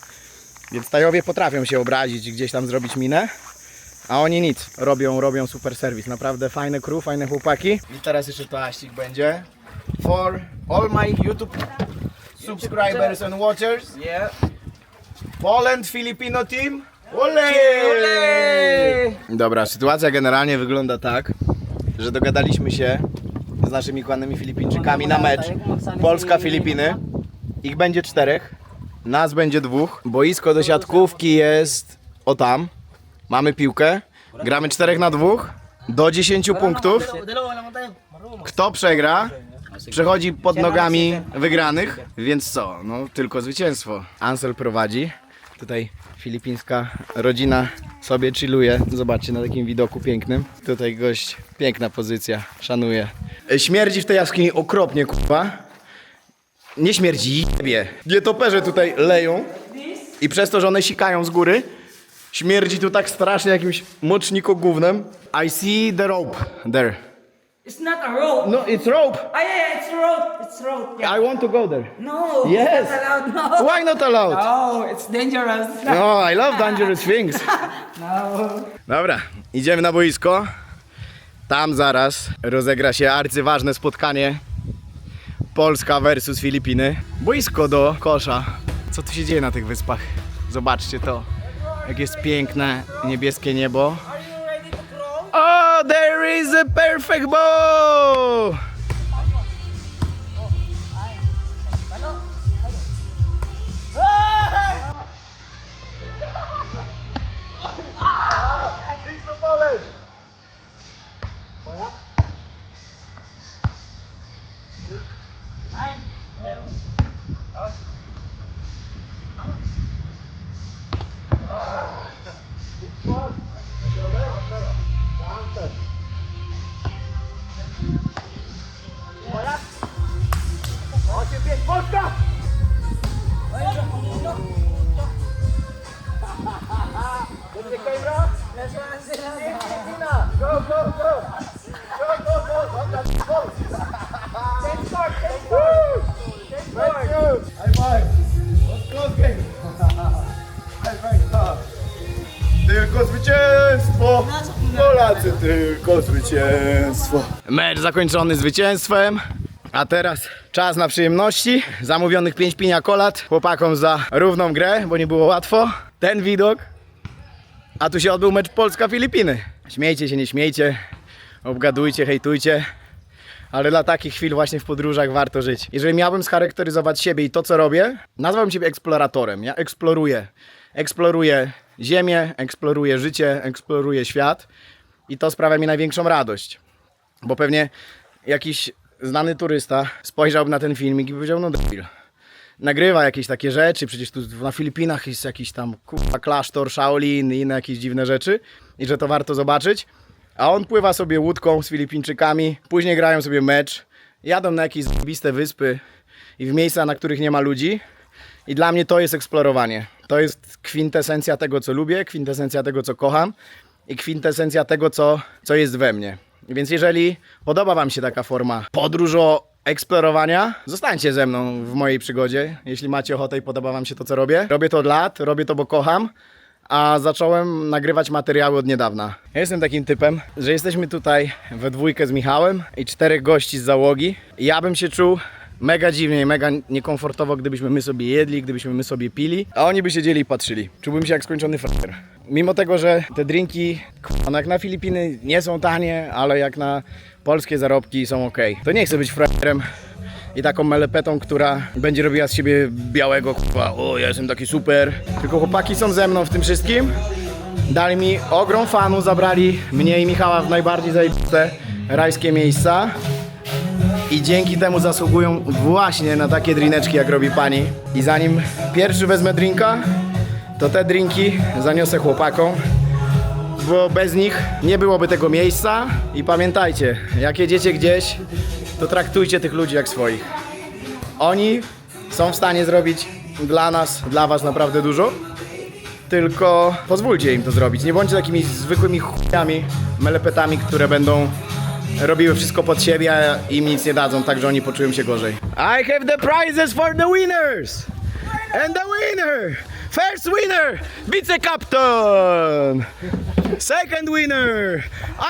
Więc Tajowie potrafią się obrazić i gdzieś tam zrobić minę, a oni nic. Robią super serwis. Naprawdę fajne crew, fajne chłopaki. I teraz jeszcze toaścik będzie. For all my YouTube subscribers and watchers. Yeah. Poland, Filipino team. Ole! Dobra, sytuacja generalnie wygląda tak, że dogadaliśmy się z naszymi kochanymi Filipińczykami na mecz Polska-Filipiny. Ich będzie 4, nas będzie 2. Boisko do siatkówki jest o tam. Mamy piłkę, gramy 4 na 2 do 10 punktów. Kto przegra, przechodzi pod nogami wygranych, więc co? No tylko zwycięstwo. Ansel prowadzi. Tutaj filipińska rodzina sobie chilluje. Zobaczcie, na takim widoku pięknym. Tutaj gość, piękna pozycja, szanuję. Śmierdzi w tej jaskini okropnie, kurwa. Nie śmierdzi, jebie. Nietoperze tutaj leją i przez to, że one sikają z góry, śmierdzi tu tak strasznie jakimś mocznikogównem. I see the rope there. It's not a rope. No, it's rope. Ah, yeah, it's rope. It's rope. Yeah. I want to go there. No. Yes. It's not allowed. No. Why not allowed? No, it's dangerous. No, I love dangerous things. No. Dobra, idziemy na boisko. Tam zaraz rozegra się arcyważne spotkanie. Polska versus Filipiny. Boisko do kosza. Co tu się dzieje na tych wyspach? Zobaczcie to. Jak jest piękne niebieskie niebo. Oh, there is a perfect ball! Tylko zwycięstwo! Polacy, tylko zwycięstwo! Mecz zakończony zwycięstwem. A teraz czas na przyjemności. Zamówionych 5 pinia kolat chłopakom za równą grę, bo nie było łatwo. Ten widok. A tu się odbył mecz Polska-Filipiny. Śmiejcie się, nie śmiejcie. Obgadujcie, hejtujcie. Ale dla takich chwil właśnie w podróżach warto żyć. Jeżeli miałbym scharakteryzować siebie i to, co robię, nazwałbym siebie eksploratorem. Ja eksploruję. Eksploruję ziemię, eksploruję życie, eksploruję świat. I to sprawia mi największą radość. Bo pewnie jakiś znany turysta spojrzałby na ten filmik i powiedział, no debil. Nagrywa jakieś takie rzeczy, przecież tu na Filipinach jest jakiś tam kurwa klasztor, Shaolin i inne jakieś dziwne rzeczy. I że to warto zobaczyć. A on pływa sobie łódką z Filipińczykami, później grają sobie mecz, jadą na jakieś zajebiste wyspy i w miejsca, na których nie ma ludzi. I dla mnie to jest eksplorowanie. To jest kwintesencja tego, co lubię, kwintesencja tego, co kocham i kwintesencja tego, co jest we mnie. Więc jeżeli podoba wam się taka forma podróżo eksplorowania, zostańcie ze mną w mojej przygodzie. Jeśli macie ochotę i podoba wam się to, co robię. Robię to od lat, robię to, bo kocham. A zacząłem nagrywać materiały od niedawna. Ja jestem takim typem, że jesteśmy tutaj we dwójkę z Michałem i 4 gości z załogi. Ja bym się czuł mega dziwnie i mega niekomfortowo, gdybyśmy my sobie jedli, gdybyśmy my sobie pili, a oni by siedzieli i patrzyli. Czułbym się jak skończony frajer. Mimo tego, że te drinki, no jak na Filipiny nie są tanie, ale jak na polskie zarobki są ok. To nie chcę być frajerem i taką melepetą, która będzie robiła z siebie białego kurwa, o ja jestem taki super. Tylko chłopaki są ze mną w tym wszystkim. Dali mi ogrom fanu, zabrali mnie i Michała w najbardziej zajebiste rajskie miejsca. I dzięki temu zasługują właśnie na takie drineczki, jak robi pani. I zanim pierwszy wezmę drinka, to te drinki zaniosę chłopakom, bo bez nich nie byłoby tego miejsca. I pamiętajcie, jak jedziecie gdzieś, to traktujcie tych ludzi jak swoich. Oni są w stanie zrobić dla nas, dla was naprawdę dużo. Tylko pozwólcie im to zrobić. Nie bądźcie takimi zwykłymi chujami, melepetami, które będą robiły wszystko pod siebie, a im nic nie dadzą, tak że oni poczują się gorzej. I have the prizes for the winners! And the winner! First winner! Vice-Captain! Second winner!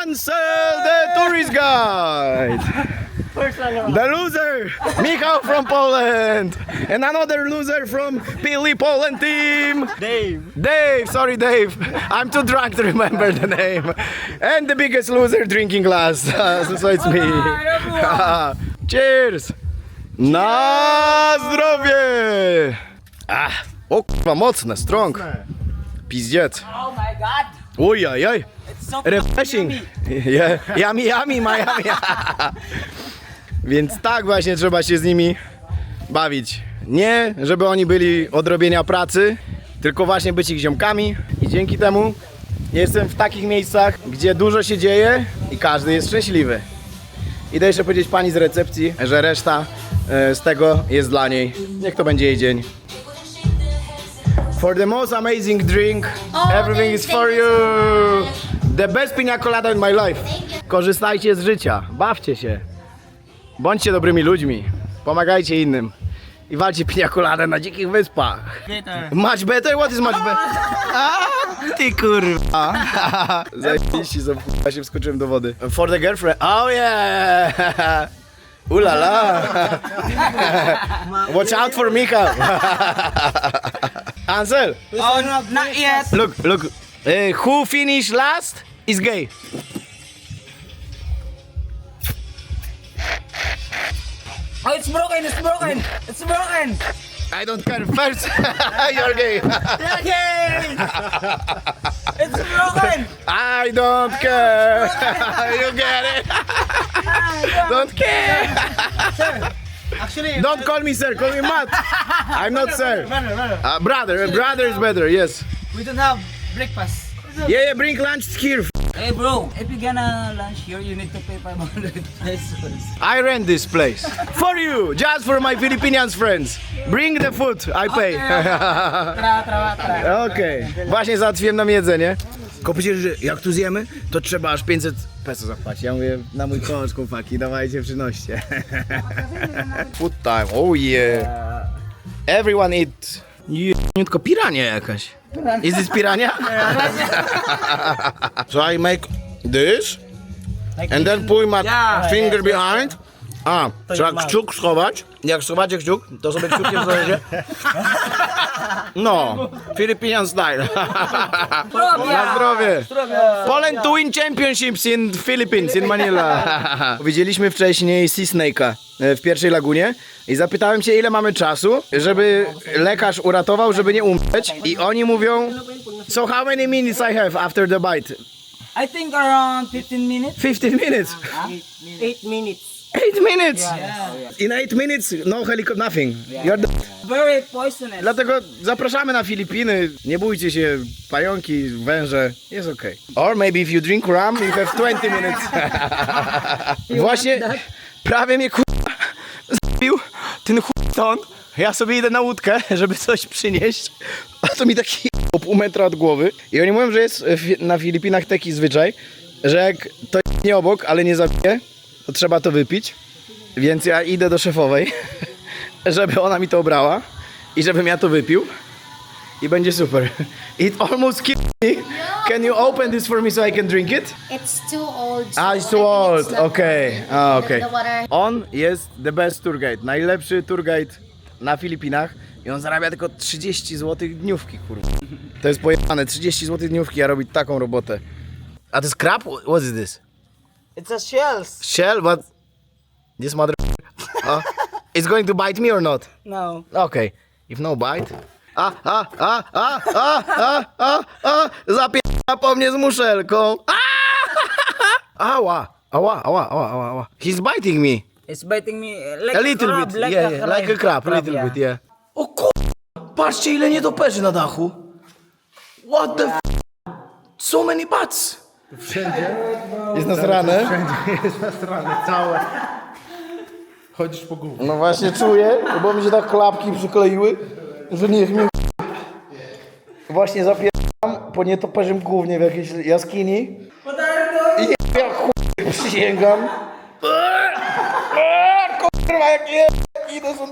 Ansel the tourist guide! The loser! Michał from Poland! And another loser from Pili Poland team! Dave, sorry Dave. I'm too drunk to remember the name. And the biggest loser drinking glass. So it's me. Cheers! Na zdrowie! O kurwa, mocne, strong. Pizdziec. Oh my god! Ojajaj. It's so Refreshing. Yeah. Yummy, yummy, Miami. Więc tak właśnie trzeba się z nimi bawić. Nie, żeby oni byli od robienia pracy, tylko właśnie być ich ziomkami. I dzięki temu jestem w takich miejscach, gdzie dużo się dzieje i każdy jest szczęśliwy. Idę jeszcze powiedzieć pani z recepcji, że reszta z tego jest dla niej. Niech to będzie jej dzień. For the most amazing drink, everything is for you. The best pina colada in my life. Korzystajcie z życia, bawcie się. Bądźcie dobrymi ludźmi, pomagajcie innym i walcie pina coladę na dzikich wyspach. better. Much better? What is much better? Ty kurwa. Zajebiście, ja się wskoczyłem do wody. For the girlfriend. Oh yeah. Ulala. Watch out for Michał. Ansel. Oh, not yet. Look. Who finished last is gay. Oh, it's broken! It's broken! It's broken! I don't care. First, you're gay. Yay! It's broken! I don't care. You get it. Don't care. Actually, Don't call me sir. Call me Matt. I'm not sir. Brother. Brother is better. Yes. we don't have breakfast. Yeah. Bring lunch here. Hey bro, if you're gonna lunch here, you need to pay 500 pesos. I rent this place for you, just for my Filipinians friends. Bring the food, I pay. Okej. Właśnie załatwiłem nam jedzenie. Tylko powiedzieli, że jak tu zjemy, to trzeba aż 500 peso zapłacić. Ja mówię, na mój koszt, chłopaki, dawajcie, przynoście. Food time, oh yeah. Everyone eat. Tylko pirania jakaś. Is this pirania? So I make this and then put my finger behind. A, trzeba kciuk schować. Jak schowacie kciuk, to sobie kciukiem schowacie. No, Philippine style. Na zdrowie. Poland to win championships in Philippines, in Manila. Widzieliśmy wcześniej Sea Snake'a w pierwszej lagunie i zapytałem się, ile mamy czasu, żeby lekarz uratował, żeby nie umrzeć. I oni mówią, so how many minutes I have after the bite? I think around 15 minutes. 15 minutes. 8 minutes. 8 minutes! In 8 minutes, no helicopter, nothing. You're the... Very poisonous. Dlatego zapraszamy na Filipiny. Nie bójcie się, pająki, węże, jest okej. Or maybe if you drink rum, you have 20 minutes. Właśnie prawie mnie zabił ten stąd. Ja sobie idę na łódkę, żeby coś przynieść, a to mi taki o pół metra od głowy. I oni mówią, że jest na Filipinach taki zwyczaj, że jak to nie obok, ale nie zabije, to trzeba to wypić. Więc ja idę do szefowej, żeby ona mi to obrała i żebym ja to wypił. I będzie super. It almost killed me. Can you open this for me so I can drink it? It's too old. Ah, it's too old. Okay. Okay. On jest the best tour guide. Najlepszy tour guide na Filipinach. I on zarabia tylko 30 zł dniówki, kurwa. To jest pojebane. 30 zł dniówki, a robi taką robotę. A to jest crab? What is this? It's a shells. Shell? But this mother... It's going to bite me or not? No. Okay. If no bite... Zapiera po mnie z muszelką. Ała. He's biting me. It's biting me like A little crab, bit. Like a crab. A little bit, yeah. O patrzcie ile nietoperzy na dachu. What the so many bats. Wszędzie Jest nasrane. jest nasrane, całe. Chodzisz po górze. No właśnie czuję, bo mi się tak klapki przykleiły, że niech mnie właśnie zapieram po nietoperzym głównie w jakiejś jaskini i jak chuj przysięgam. Kurwa jak idę są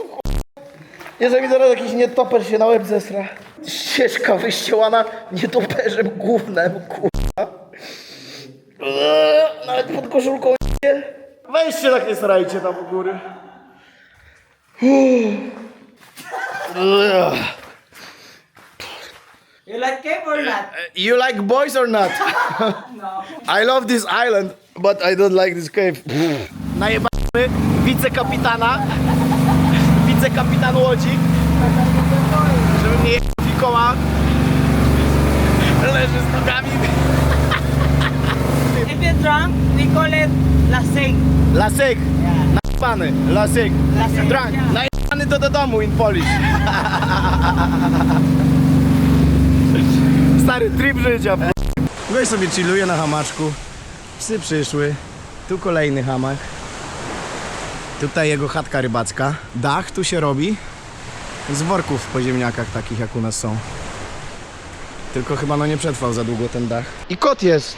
jeżeli mi zaraz jakiś nietoperz się na łeb zesra. Ścieżka wyścielana nietoperzem gównem, kurwa. Nawet pod koszulką nie. Weźcie tak nie starajcie tam u góry. You like cave or not? You like boys or not? No. I love this island, but I don't like this cave. Najebamy wicekapitan łodzi, żeby mnie koła. Leży z nogami. If you're drunk, we call it lasing. Lasek, najebany, lasek. Lasek, Drunk, yeah. najebany to do domu in Polish. Stary trip życia. Weź sobie chilluję na hamaczku. Psy przyszły. Tu kolejny hamak. Tutaj jego chatka rybacka. Dach tu się robi z worków po ziemniakach takich jak u nas są. Tylko chyba no nie przetrwał za długo ten dach. I kot jest.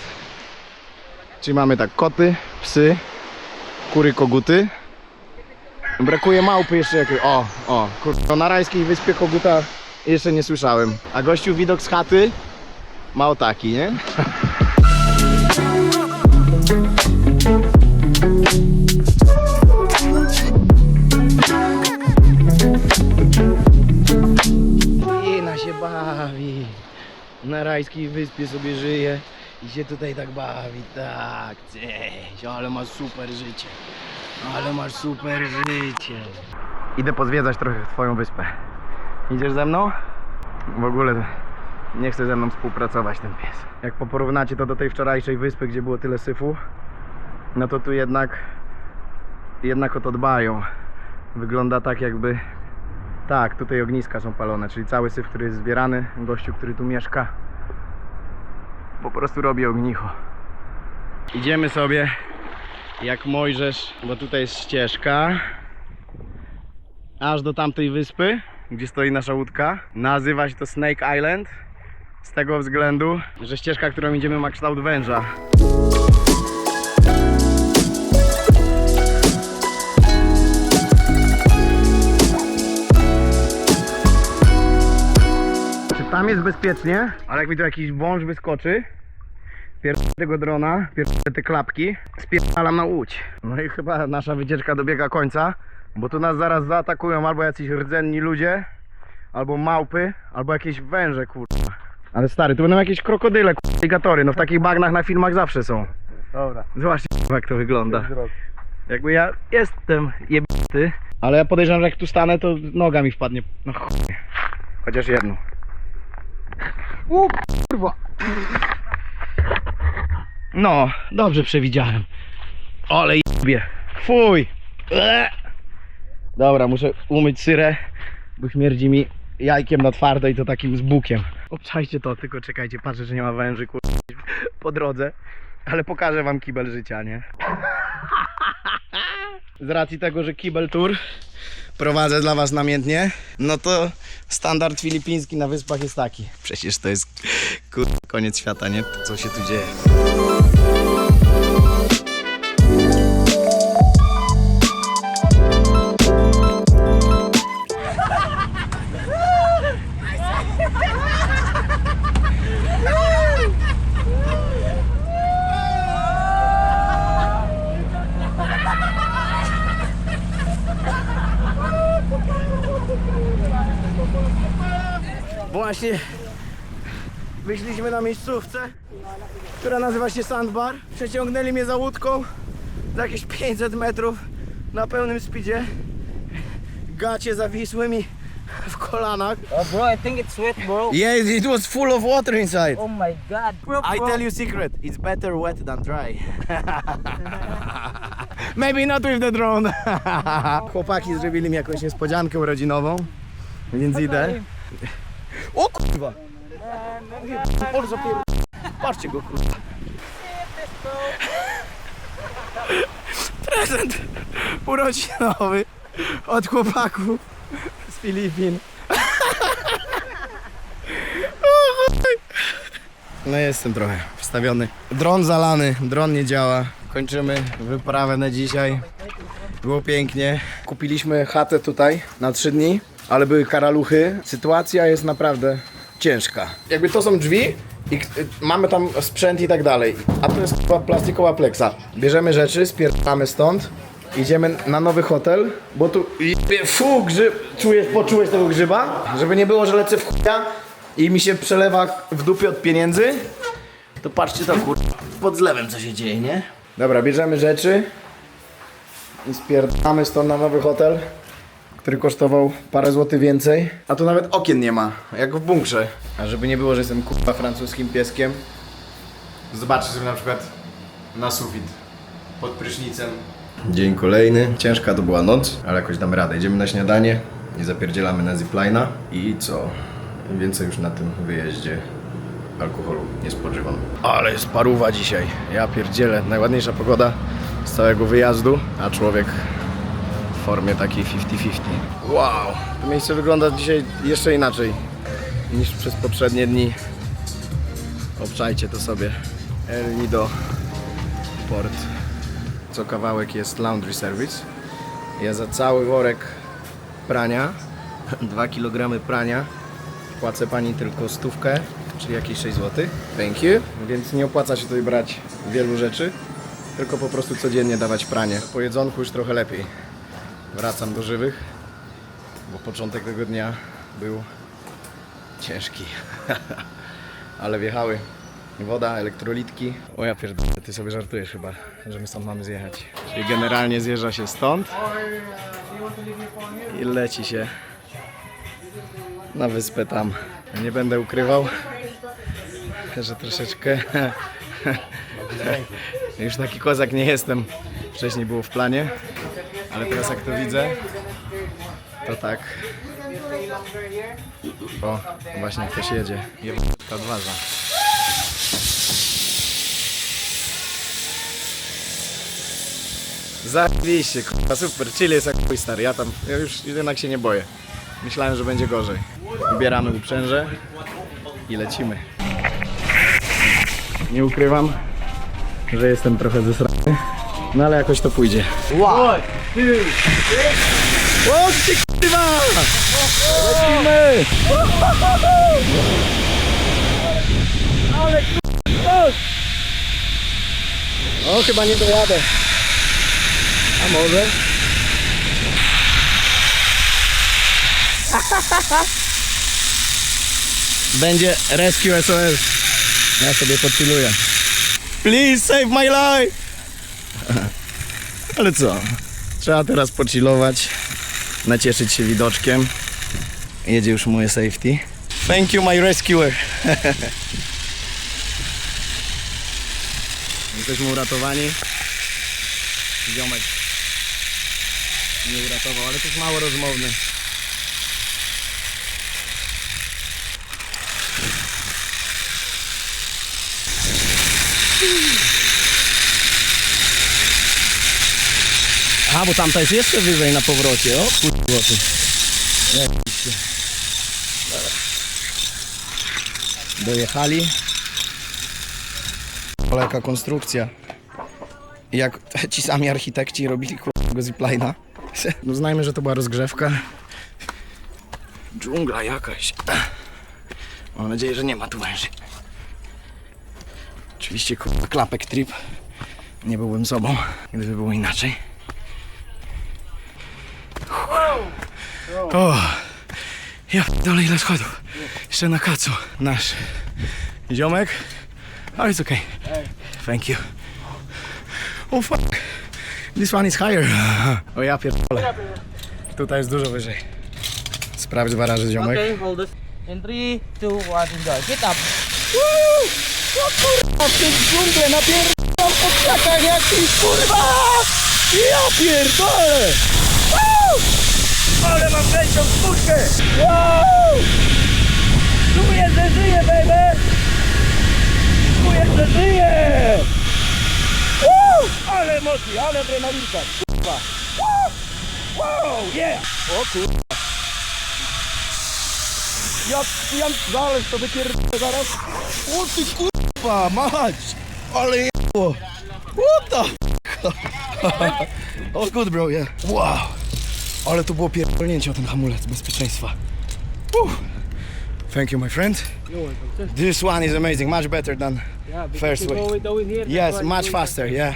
Czyli mamy tak koty, psy, kury, koguty. Brakuje małpy jeszcze jakiej. O, kurwa, na rajskiej wyspie koguta jeszcze nie słyszałem. A gościu widok z chaty ma o taki, nie? Ina się bawi. Na rajskiej wyspie sobie żyje i się tutaj tak bawi. Tak, cześć, ale masz super życie. Ale masz super życie. Idę pozwiedzać trochę twoją wyspę. Idziesz ze mną? W ogóle nie chce ze mną współpracować ten pies. Jak porównacie to do tej wczorajszej wyspy, gdzie było tyle syfu, no to tu jednak o to dbają. Wygląda tak jakby... Tak, tutaj ogniska są palone, czyli cały syf, który jest zbierany, gościu, który tu mieszka, po prostu robi ognicho. Idziemy sobie jak Mojżesz, bo tutaj jest ścieżka aż do tamtej wyspy, gdzie stoi nasza łódka. Nazywa się to Snake Island z tego względu, że ścieżka, którą idziemy, ma kształt węża. Tam jest bezpiecznie, ale jak mi tu jakiś wąż wyskoczy, pierdolę tego drona, pierdolę te klapki, spierdalam na łódź. No i chyba nasza wycieczka dobiega końca, bo tu nas zaraz zaatakują albo jacyś rdzenni ludzie, albo małpy, albo jakieś węże, kurwa. Ale stary, tu będą jakieś krokodyle, kurwa, aligatory, no w takich bagnach na filmach zawsze są. Dobra. Zobaczcie, kurwa, jak to wygląda. Jakby ja jestem jebity, ale ja podejrzewam, że jak tu stanę, to noga mi wpadnie. No chuj. Chociaż jedną. Kurwa. No, dobrze przewidziałem. Ale jebie. Fuj. Dobra, muszę umyć syrę, bo śmierdzi mi jajkiem na twardo i to takim z bukiem. Obczajcie to, tylko czekajcie, patrzę, że nie ma węży, kurwa, po drodze. Ale pokażę wam kibel życia, nie? Z racji tego, że kibel tour prowadzę dla was namiętnie, no to standard filipiński na wyspach jest taki. Przecież to jest koniec świata, nie? To, co się tu dzieje. Właśnie wyszliśmy na miejscówce, która nazywa się Sandbar. Przeciągnęli mnie za łódką za jakieś 500 metrów na pełnym speedzie. Gacie zawisły mi w kolanach. Oh, bro, I think it's wet, bro. Yes, it was full of water inside. Oh my god. Bro, I tell you secret, it's better wet than dry. Maybe not with the drone. Chłopaki zrobili mi jakąś niespodziankę urodzinową, więc idę. O kurwa! Patrzcie go, kurwa. Prezent urodzinowy od chłopaków z Filipin. No jestem trochę wstawiony. Dron zalany, dron nie działa. Kończymy wyprawę na dzisiaj. Było pięknie. Kupiliśmy chatę tutaj na 3 dni, ale były karaluchy. Sytuacja jest naprawdę ciężka. Jakby to są drzwi i mamy tam sprzęt i tak dalej. A to jest chyba plastikowa pleksa. Bierzemy rzeczy, spierdamy stąd. Idziemy na nowy hotel, bo tu grzyb. Poczułeś tego grzyba? Żeby nie było, że lecę w chuja i mi się przelewa w dupie od pieniędzy. To patrzcie to pod zlewem co się dzieje, nie? Dobra, bierzemy rzeczy i spierdamy stąd na nowy hotel, który kosztował parę złotych więcej. A tu nawet okien nie ma, jak w bunkrze. A żeby nie było, że jestem kurwa francuskim pieskiem, zobaczcie sobie na przykład na sufit pod prysznicem. Dzień kolejny. Ciężka to była noc, ale jakoś damy radę. Idziemy na śniadanie i zapierdzielamy na ziplina. I co? Więcej już na tym wyjeździe alkoholu nie spożywam. Ale jest paruwa dzisiaj. Ja pierdzielę. Najładniejsza pogoda z całego wyjazdu, a człowiek w formie takiej 50-50. Wow! To miejsce wygląda dzisiaj jeszcze inaczej niż przez poprzednie dni. Obczajcie to sobie. El Nido Port. Co kawałek jest laundry service. Ja za cały worek prania, 2 kg prania, płacę pani tylko 100, czyli jakieś 6 zł. Thank you. Więc nie opłaca się tutaj brać wielu rzeczy, tylko po prostu codziennie dawać pranie. Po jedzonku już trochę lepiej. Wracam do żywych, bo początek tego dnia był ciężki. Ale wjechały woda, elektrolitki. O ja pierdolę, ty sobie żartujesz chyba, że my stąd mamy zjechać. Czyli generalnie zjeżdża się stąd i leci się na wyspę tam. Nie będę ukrywał, że troszeczkę już taki kozak nie jestem. Wcześniej było w planie, ale teraz jak to widzę, to tak. O, właśnie ktoś jedzie. Jebka odważa. Zajebiście, kurwa, super, Chile jest jak chuj, stary, ja już jednak się nie boję. Myślałem, że będzie gorzej. Wybieramy uprzęże i lecimy. Nie ukrywam, że jestem trochę zesrany, no ale jakoś to pójdzie. Wow! O ty kurwa! Lecimy! Ale kurwa! O, chyba nie dojadę. A może? Będzie Rescue SOS. Ja sobie podpiluję. Please save my life! Ale co? Trzeba teraz pochillować, nacieszyć się widoczkiem. Jedzie już moje safety. Thank you, my rescuer. Jesteśmy uratowani. Ziomek nie uratował, ale to jest mało rozmowny. A, bo tamta jest jeszcze wyżej na powrocie. O kurwa ty. Dojechali. Ale jaka konstrukcja. Jak ci sami architekci robili kurwa ziplina. No znajmy, że to była rozgrzewka. Dżungla jakaś. Mam nadzieję, że nie ma tu węży. Oczywiście kurwa klapek trip. Nie byłbym sobą, gdyby było inaczej. O, ja dalej ile schodów. Jeszcze na kacu. Nasz ziomek. Oh, it's okay. Thank you. Oh fuck. This one is higher. O ja pierdolę. Tutaj jest dużo wyżej. Sprawdź 2 razy, ziomek. Okay, hold it. In 3, 2, 1, enjoy. Get up. O kurwa, w tym dżunglę napierdalam po krzakach jakiś kurwa! Ja pierdolę! Ale mam wejścią skórkę! Czuję, że żyję, baby! Czuję, że żyję! Ale emocji, ale adrenalinka, kurwa! Wow, yeah! O kurwa! Ja zaraz to wypierdolę zaraz! O ty kurwa, mać! Ale jebło! What the f***? Oh good bro, yeah! Wow! Ale to było pierdolnięcie o ten hamulec bezpieczeństwa. Thank you, my friend. This one is amazing, much better than first way. Yes, much faster, yeah.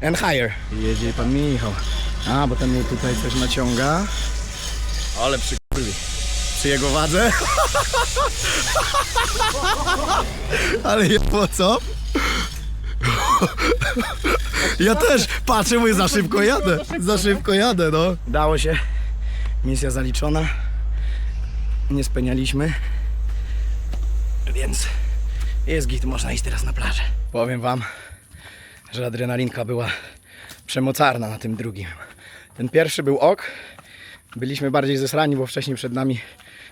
And higher. Jedzie pan Michał. A, bo ten mnie tutaj coś naciąga. Ale przykurwi. Przy jego wadze. Ale jebło, co? Ja też patrzę, mówię, za szybko jadę. Za szybko jadę, no. Udało się. Misja zaliczona. Nie spenialiśmy. Więc jest git, można iść teraz na plażę. Powiem wam, że adrenalinka była przemocarna na tym drugim. Ten pierwszy był ok. Byliśmy bardziej zesrani, bo wcześniej przed nami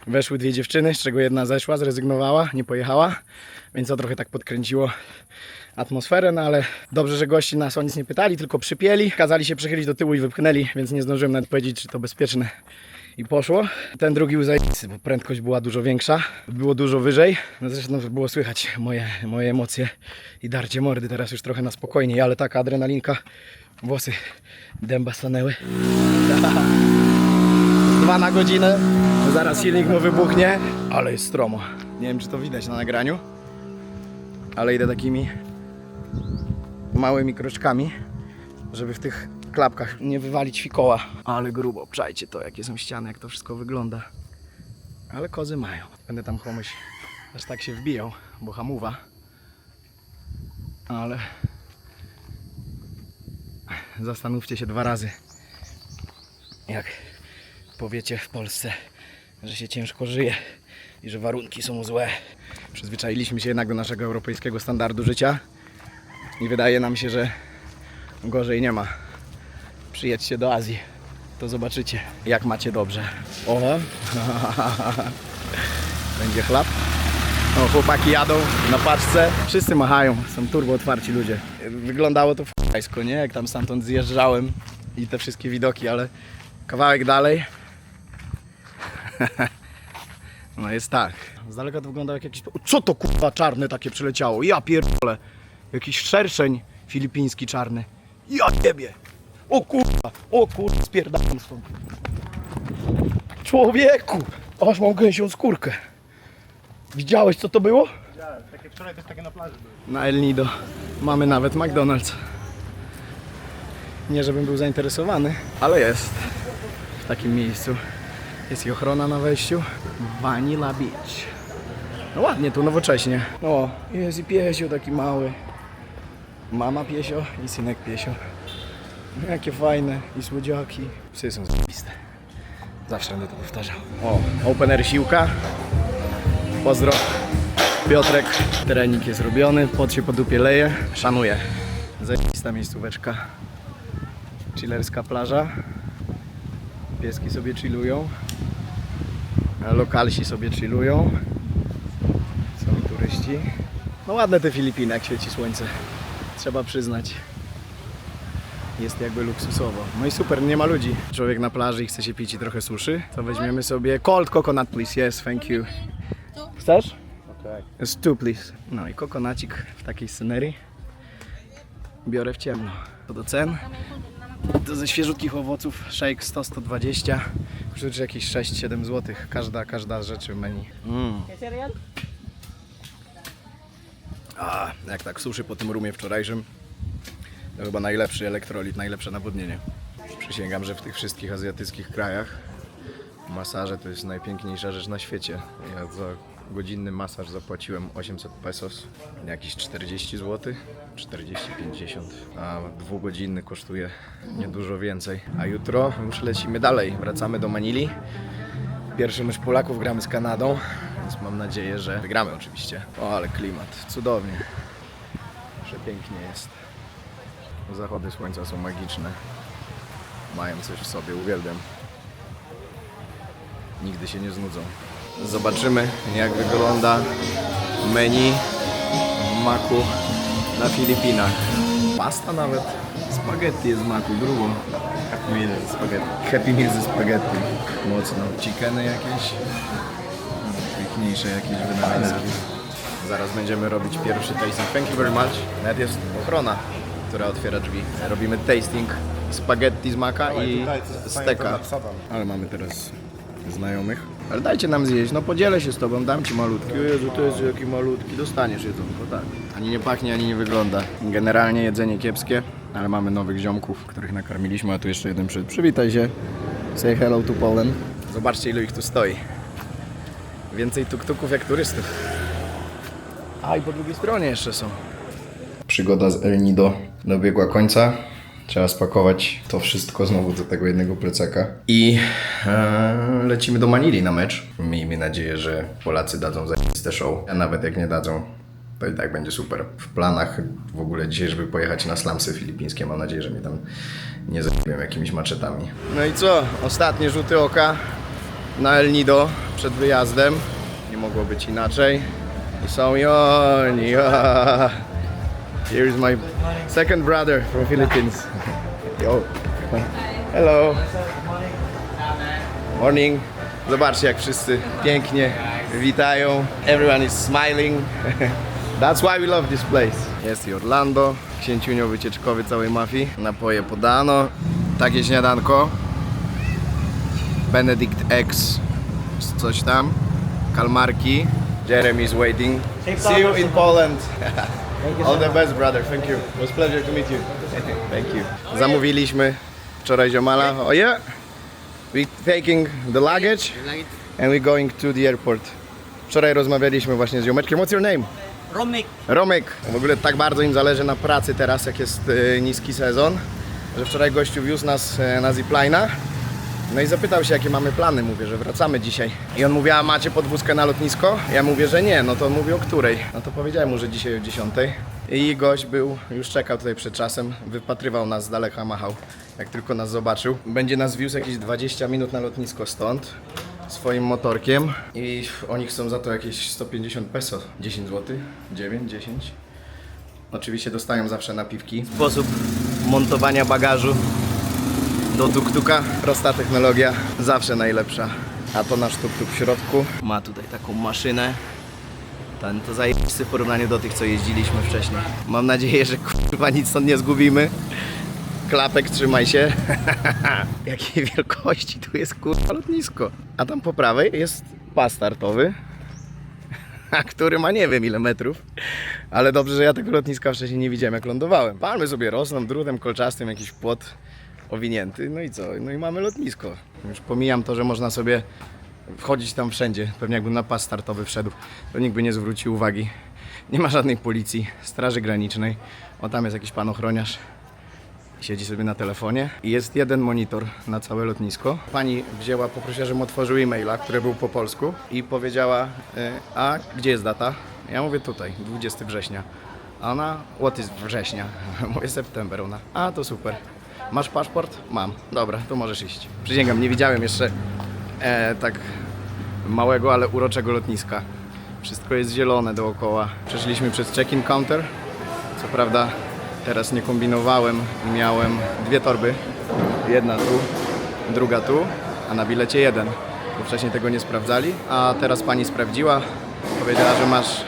weszły 2 dziewczyny, z czego jedna zeszła, zrezygnowała, nie pojechała. Więc to trochę tak podkręciło atmosferę, no ale dobrze, że gości nas o nic nie pytali, tylko przypięli. Kazali się przychylić do tyłu i wypchnęli, więc nie zdążyłem nawet powiedzieć, czy to bezpieczne. I poszło. Ten drugi był zajebisty, bo prędkość była dużo większa, było dużo wyżej. No zresztą było słychać moje emocje i darcie mordy. Teraz już trochę na spokojniej, ale taka adrenalinka, włosy dęba stanęły. 2 na godzinę, zaraz silnik mu wybuchnie, ale jest stromo. Nie wiem, czy to widać na nagraniu, ale idę takimi małymi kroczkami, żeby w tych klapkach nie wywalić fikoła. Ale grubo, obczajcie to, jakie są ściany, jak to wszystko wygląda. Ale kozy mają. Będę tam komuś aż tak się wbijał, bo hamuwa. Ale zastanówcie się 2 razy, jak powiecie w Polsce, że się ciężko żyje i że warunki są złe. Przyzwyczailiśmy się jednak do naszego europejskiego standardu życia i wydaje nam się, że gorzej nie ma. Przyjedźcie do Azji, to zobaczycie, jak macie dobrze. Oho, będzie chleb. O, chłopaki jadą na paczce. Wszyscy machają, są turbo otwarci ludzie. Wyglądało to f***ajsko, nie? Jak tam stamtąd zjeżdżałem i te wszystkie widoki, ale kawałek dalej. No jest tak. Z daleka to wyglądało jak jakiś... Co to kurwa czarne takie przyleciało? Ja pierdolę. Jakiś szerszeń filipiński czarny. Ja ciebie. O kurwa, spierdalam stąd. Człowieku! Aż mam gęsią skórkę. Widziałeś co to było? Widziałem, takie wczoraj też takie na plaży były. Na El Nido mamy nawet McDonald's. Nie żebym był zainteresowany, ale jest w takim miejscu. Jest i ochrona na wejściu. Vanilla Beach. No ładnie tu, nowocześnie. O, jest i piesio taki mały. Mama piesio i synek piesio. Jakie fajne i słodziaki. Psy są zajebiste. Zawsze będę to powtarzał. O, open air siłka. Pozdro. Piotrek. Trening jest robiony, pot się po dupie leje. Szanuję. Zajebista miejscóweczka. Chillerska plaża. Pieski sobie chillują. A lokalsi sobie chillują. Są turyści. No ładne te Filipiny, jak świeci słońce. Trzeba przyznać. Jest jakby luksusowo. No i super, nie ma ludzi. Człowiek na plaży i chce się pić i trochę suszy. To weźmiemy sobie cold coconut please. Yes, thank you. Chcesz? Okej. Jest two please. No i kokonacik w takiej scenerii. Biorę w ciemno. Co do cen? To ze świeżutkich owoców shake 100-120. Kosztuje jakieś 6-7 zł. Każda rzecz w menu. A, jak tak suszy po tym rumie wczorajszym. To chyba najlepszy elektrolit, najlepsze nawodnienie. Przysięgam, że w tych wszystkich azjatyckich krajach masaże to jest najpiękniejsza rzecz na świecie. Ja za godzinny masaż zapłaciłem 800 pesos, jakieś 40 zł, 40-50, a dwugodzinny kosztuje niedużo więcej. A jutro już lecimy dalej, wracamy do Manili. Pierwszy mecz Polaków, gramy z Kanadą, więc mam nadzieję, że wygramy oczywiście. O, ale klimat, cudownie, przepięknie jest. Zachody słońca są magiczne, mają coś w sobie, uwielbiam. Nigdy się nie znudzą. Zobaczymy, jak wygląda menu maku na Filipinach. Pasta nawet, spaghetti jest z maku, grubo. Happy Meal ze spaghetti. Happy Meal ze spaghetti. Mocno. Chickeny jakieś. Piękniejsze jakieś wynalazki. Zaraz będziemy robić pierwszy tasting. Thank you very much. Nawet jest ochrona, która otwiera drzwi. Robimy tasting spaghetti z maka i steka. Ale mamy teraz znajomych. Ale dajcie nam zjeść, no podzielę się z tobą, dam ci malutki. O Jezu, to jest jaki malutki, dostaniesz jedzonko, tak. Ani nie pachnie, ani nie wygląda. Generalnie jedzenie kiepskie, ale mamy nowych ziomków, których nakarmiliśmy, a tu jeszcze jeden przed. Przywitaj się. Say hello to Poland. Zobaczcie, ilu ich tu stoi. Więcej tuk-tuków jak turystów. A i po drugiej stronie jeszcze są. Przygoda z El Nido dobiegła końca. Trzeba spakować to wszystko znowu do tego jednego plecaka. I lecimy do Manili na mecz. Miejmy nadzieję, że Polacy dadzą zajebiste show. A nawet jak nie dadzą, to i tak będzie super. W planach w ogóle dzisiaj, żeby pojechać na slumsy filipińskie. Mam nadzieję, że mnie tam nie zabiją jakimiś maczetami. No i co? Ostatnie rzuty oka na El Nido przed wyjazdem. Nie mogło być inaczej. I są oni. Here's my second brother from Philippines. Yo. Hello. Morning. Zobaczcie, jak wszyscy pięknie witają. Everyone is smiling. That's why we love this place. Jest i Orlando, księciunio wycieczkowy całej mafii. Napoje podano. Takie śniadanko. Benedict X. Coś tam. Kalmarki. Jeremy is waiting. See you in Poland. All the best, brother. Thank you. It was a pleasure to meet you. Thank you. Zamówiliśmy wczoraj ziomala. Oh yeah? We taking the luggage and we going to the airport. Wczoraj rozmawialiśmy właśnie z ziomeczkiem. What's your name? Romek. Romek. W ogóle tak bardzo im zależy na pracy teraz, jak jest niski sezon, że wczoraj gościu wiózł nas na zipline'a. No i zapytał się, jakie mamy plany. Mówię, że wracamy dzisiaj. I on mówi, a macie podwózkę na lotnisko? Ja mówię, że nie. No to on mówi, o której? No to powiedziałem mu, że dzisiaj o 10. I gość był, już czekał tutaj przed czasem, wypatrywał nas z daleka, machał, jak tylko nas zobaczył. Będzie nas wiózł jakieś 20 minut na lotnisko stąd. swoim motorkiem i oni chcą za to jakieś 150 peso. 10 zł? 9, 10? Oczywiście dostają zawsze napiwki. Sposób montowania bagażu do tuk-tuka. Prosta technologia, zawsze najlepsza. A to nasz tuk-tuk w środku. Ma tutaj taką maszynę. Ten to zajebisty w porównaniu do tych, co jeździliśmy wcześniej. Mam nadzieję, że kurwa nic stąd nie zgubimy. Klapek, trzymaj się. Jakiej wielkości tu jest kurwa lotnisko. A tam po prawej jest pas startowy, który ma nie wiem ile metrów. Ale dobrze, że ja tego lotniska wcześniej nie widziałem jak lądowałem. Palmy sobie rosną, drutem kolczastym, jakiś płot owinięty. No i co? No i mamy lotnisko. Już pomijam to, że można sobie wchodzić tam wszędzie. Pewnie jakbym na pas startowy wszedł, to nikt by nie zwrócił uwagi. Nie ma żadnej policji, straży granicznej. O, tam jest jakiś pan ochroniarz. Siedzi sobie na telefonie i jest jeden monitor na całe lotnisko. Pani wzięła, poprosiła, żebym otworzył e-maila, który był po polsku i powiedziała, a gdzie jest data? Ja mówię tutaj, 20 września. A ona, what is września? Mówię september. Ona, a to super. Masz paszport? Mam. Dobra, to możesz iść. Przysięgam, nie widziałem jeszcze tak małego, ale uroczego lotniska. Wszystko jest zielone dookoła. Przeszliśmy przez check-in counter. Co prawda teraz nie kombinowałem i miałem dwie torby. Jedna tu, druga tu, a na bilecie jeden. Bo wcześniej tego nie sprawdzali, a teraz pani sprawdziła. Powiedziała, że masz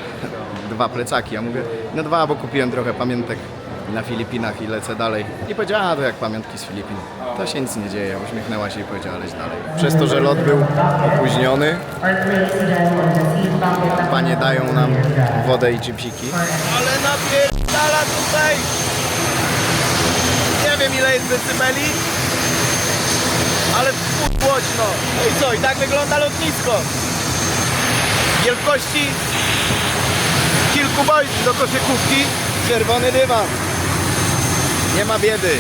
dwa plecaki. Ja mówię, no dwa, bo kupiłem trochę pamiątek na Filipinach i lecę dalej. I powiedziała, a to jak pamiątki z Filipin. To się nic nie dzieje. Uśmiechnęła się i powiedziała, leć dalej. Przez to, że lot był opóźniony, panie dają nam wodę i chipsiki. Ale napierdala tutaj! Nie wiem ile jest decybeli, ale głośno. No i co? I tak wygląda lotnisko. Wielkości kilku boisk do koszykówki. Czerwony dywan. Nie ma biedy.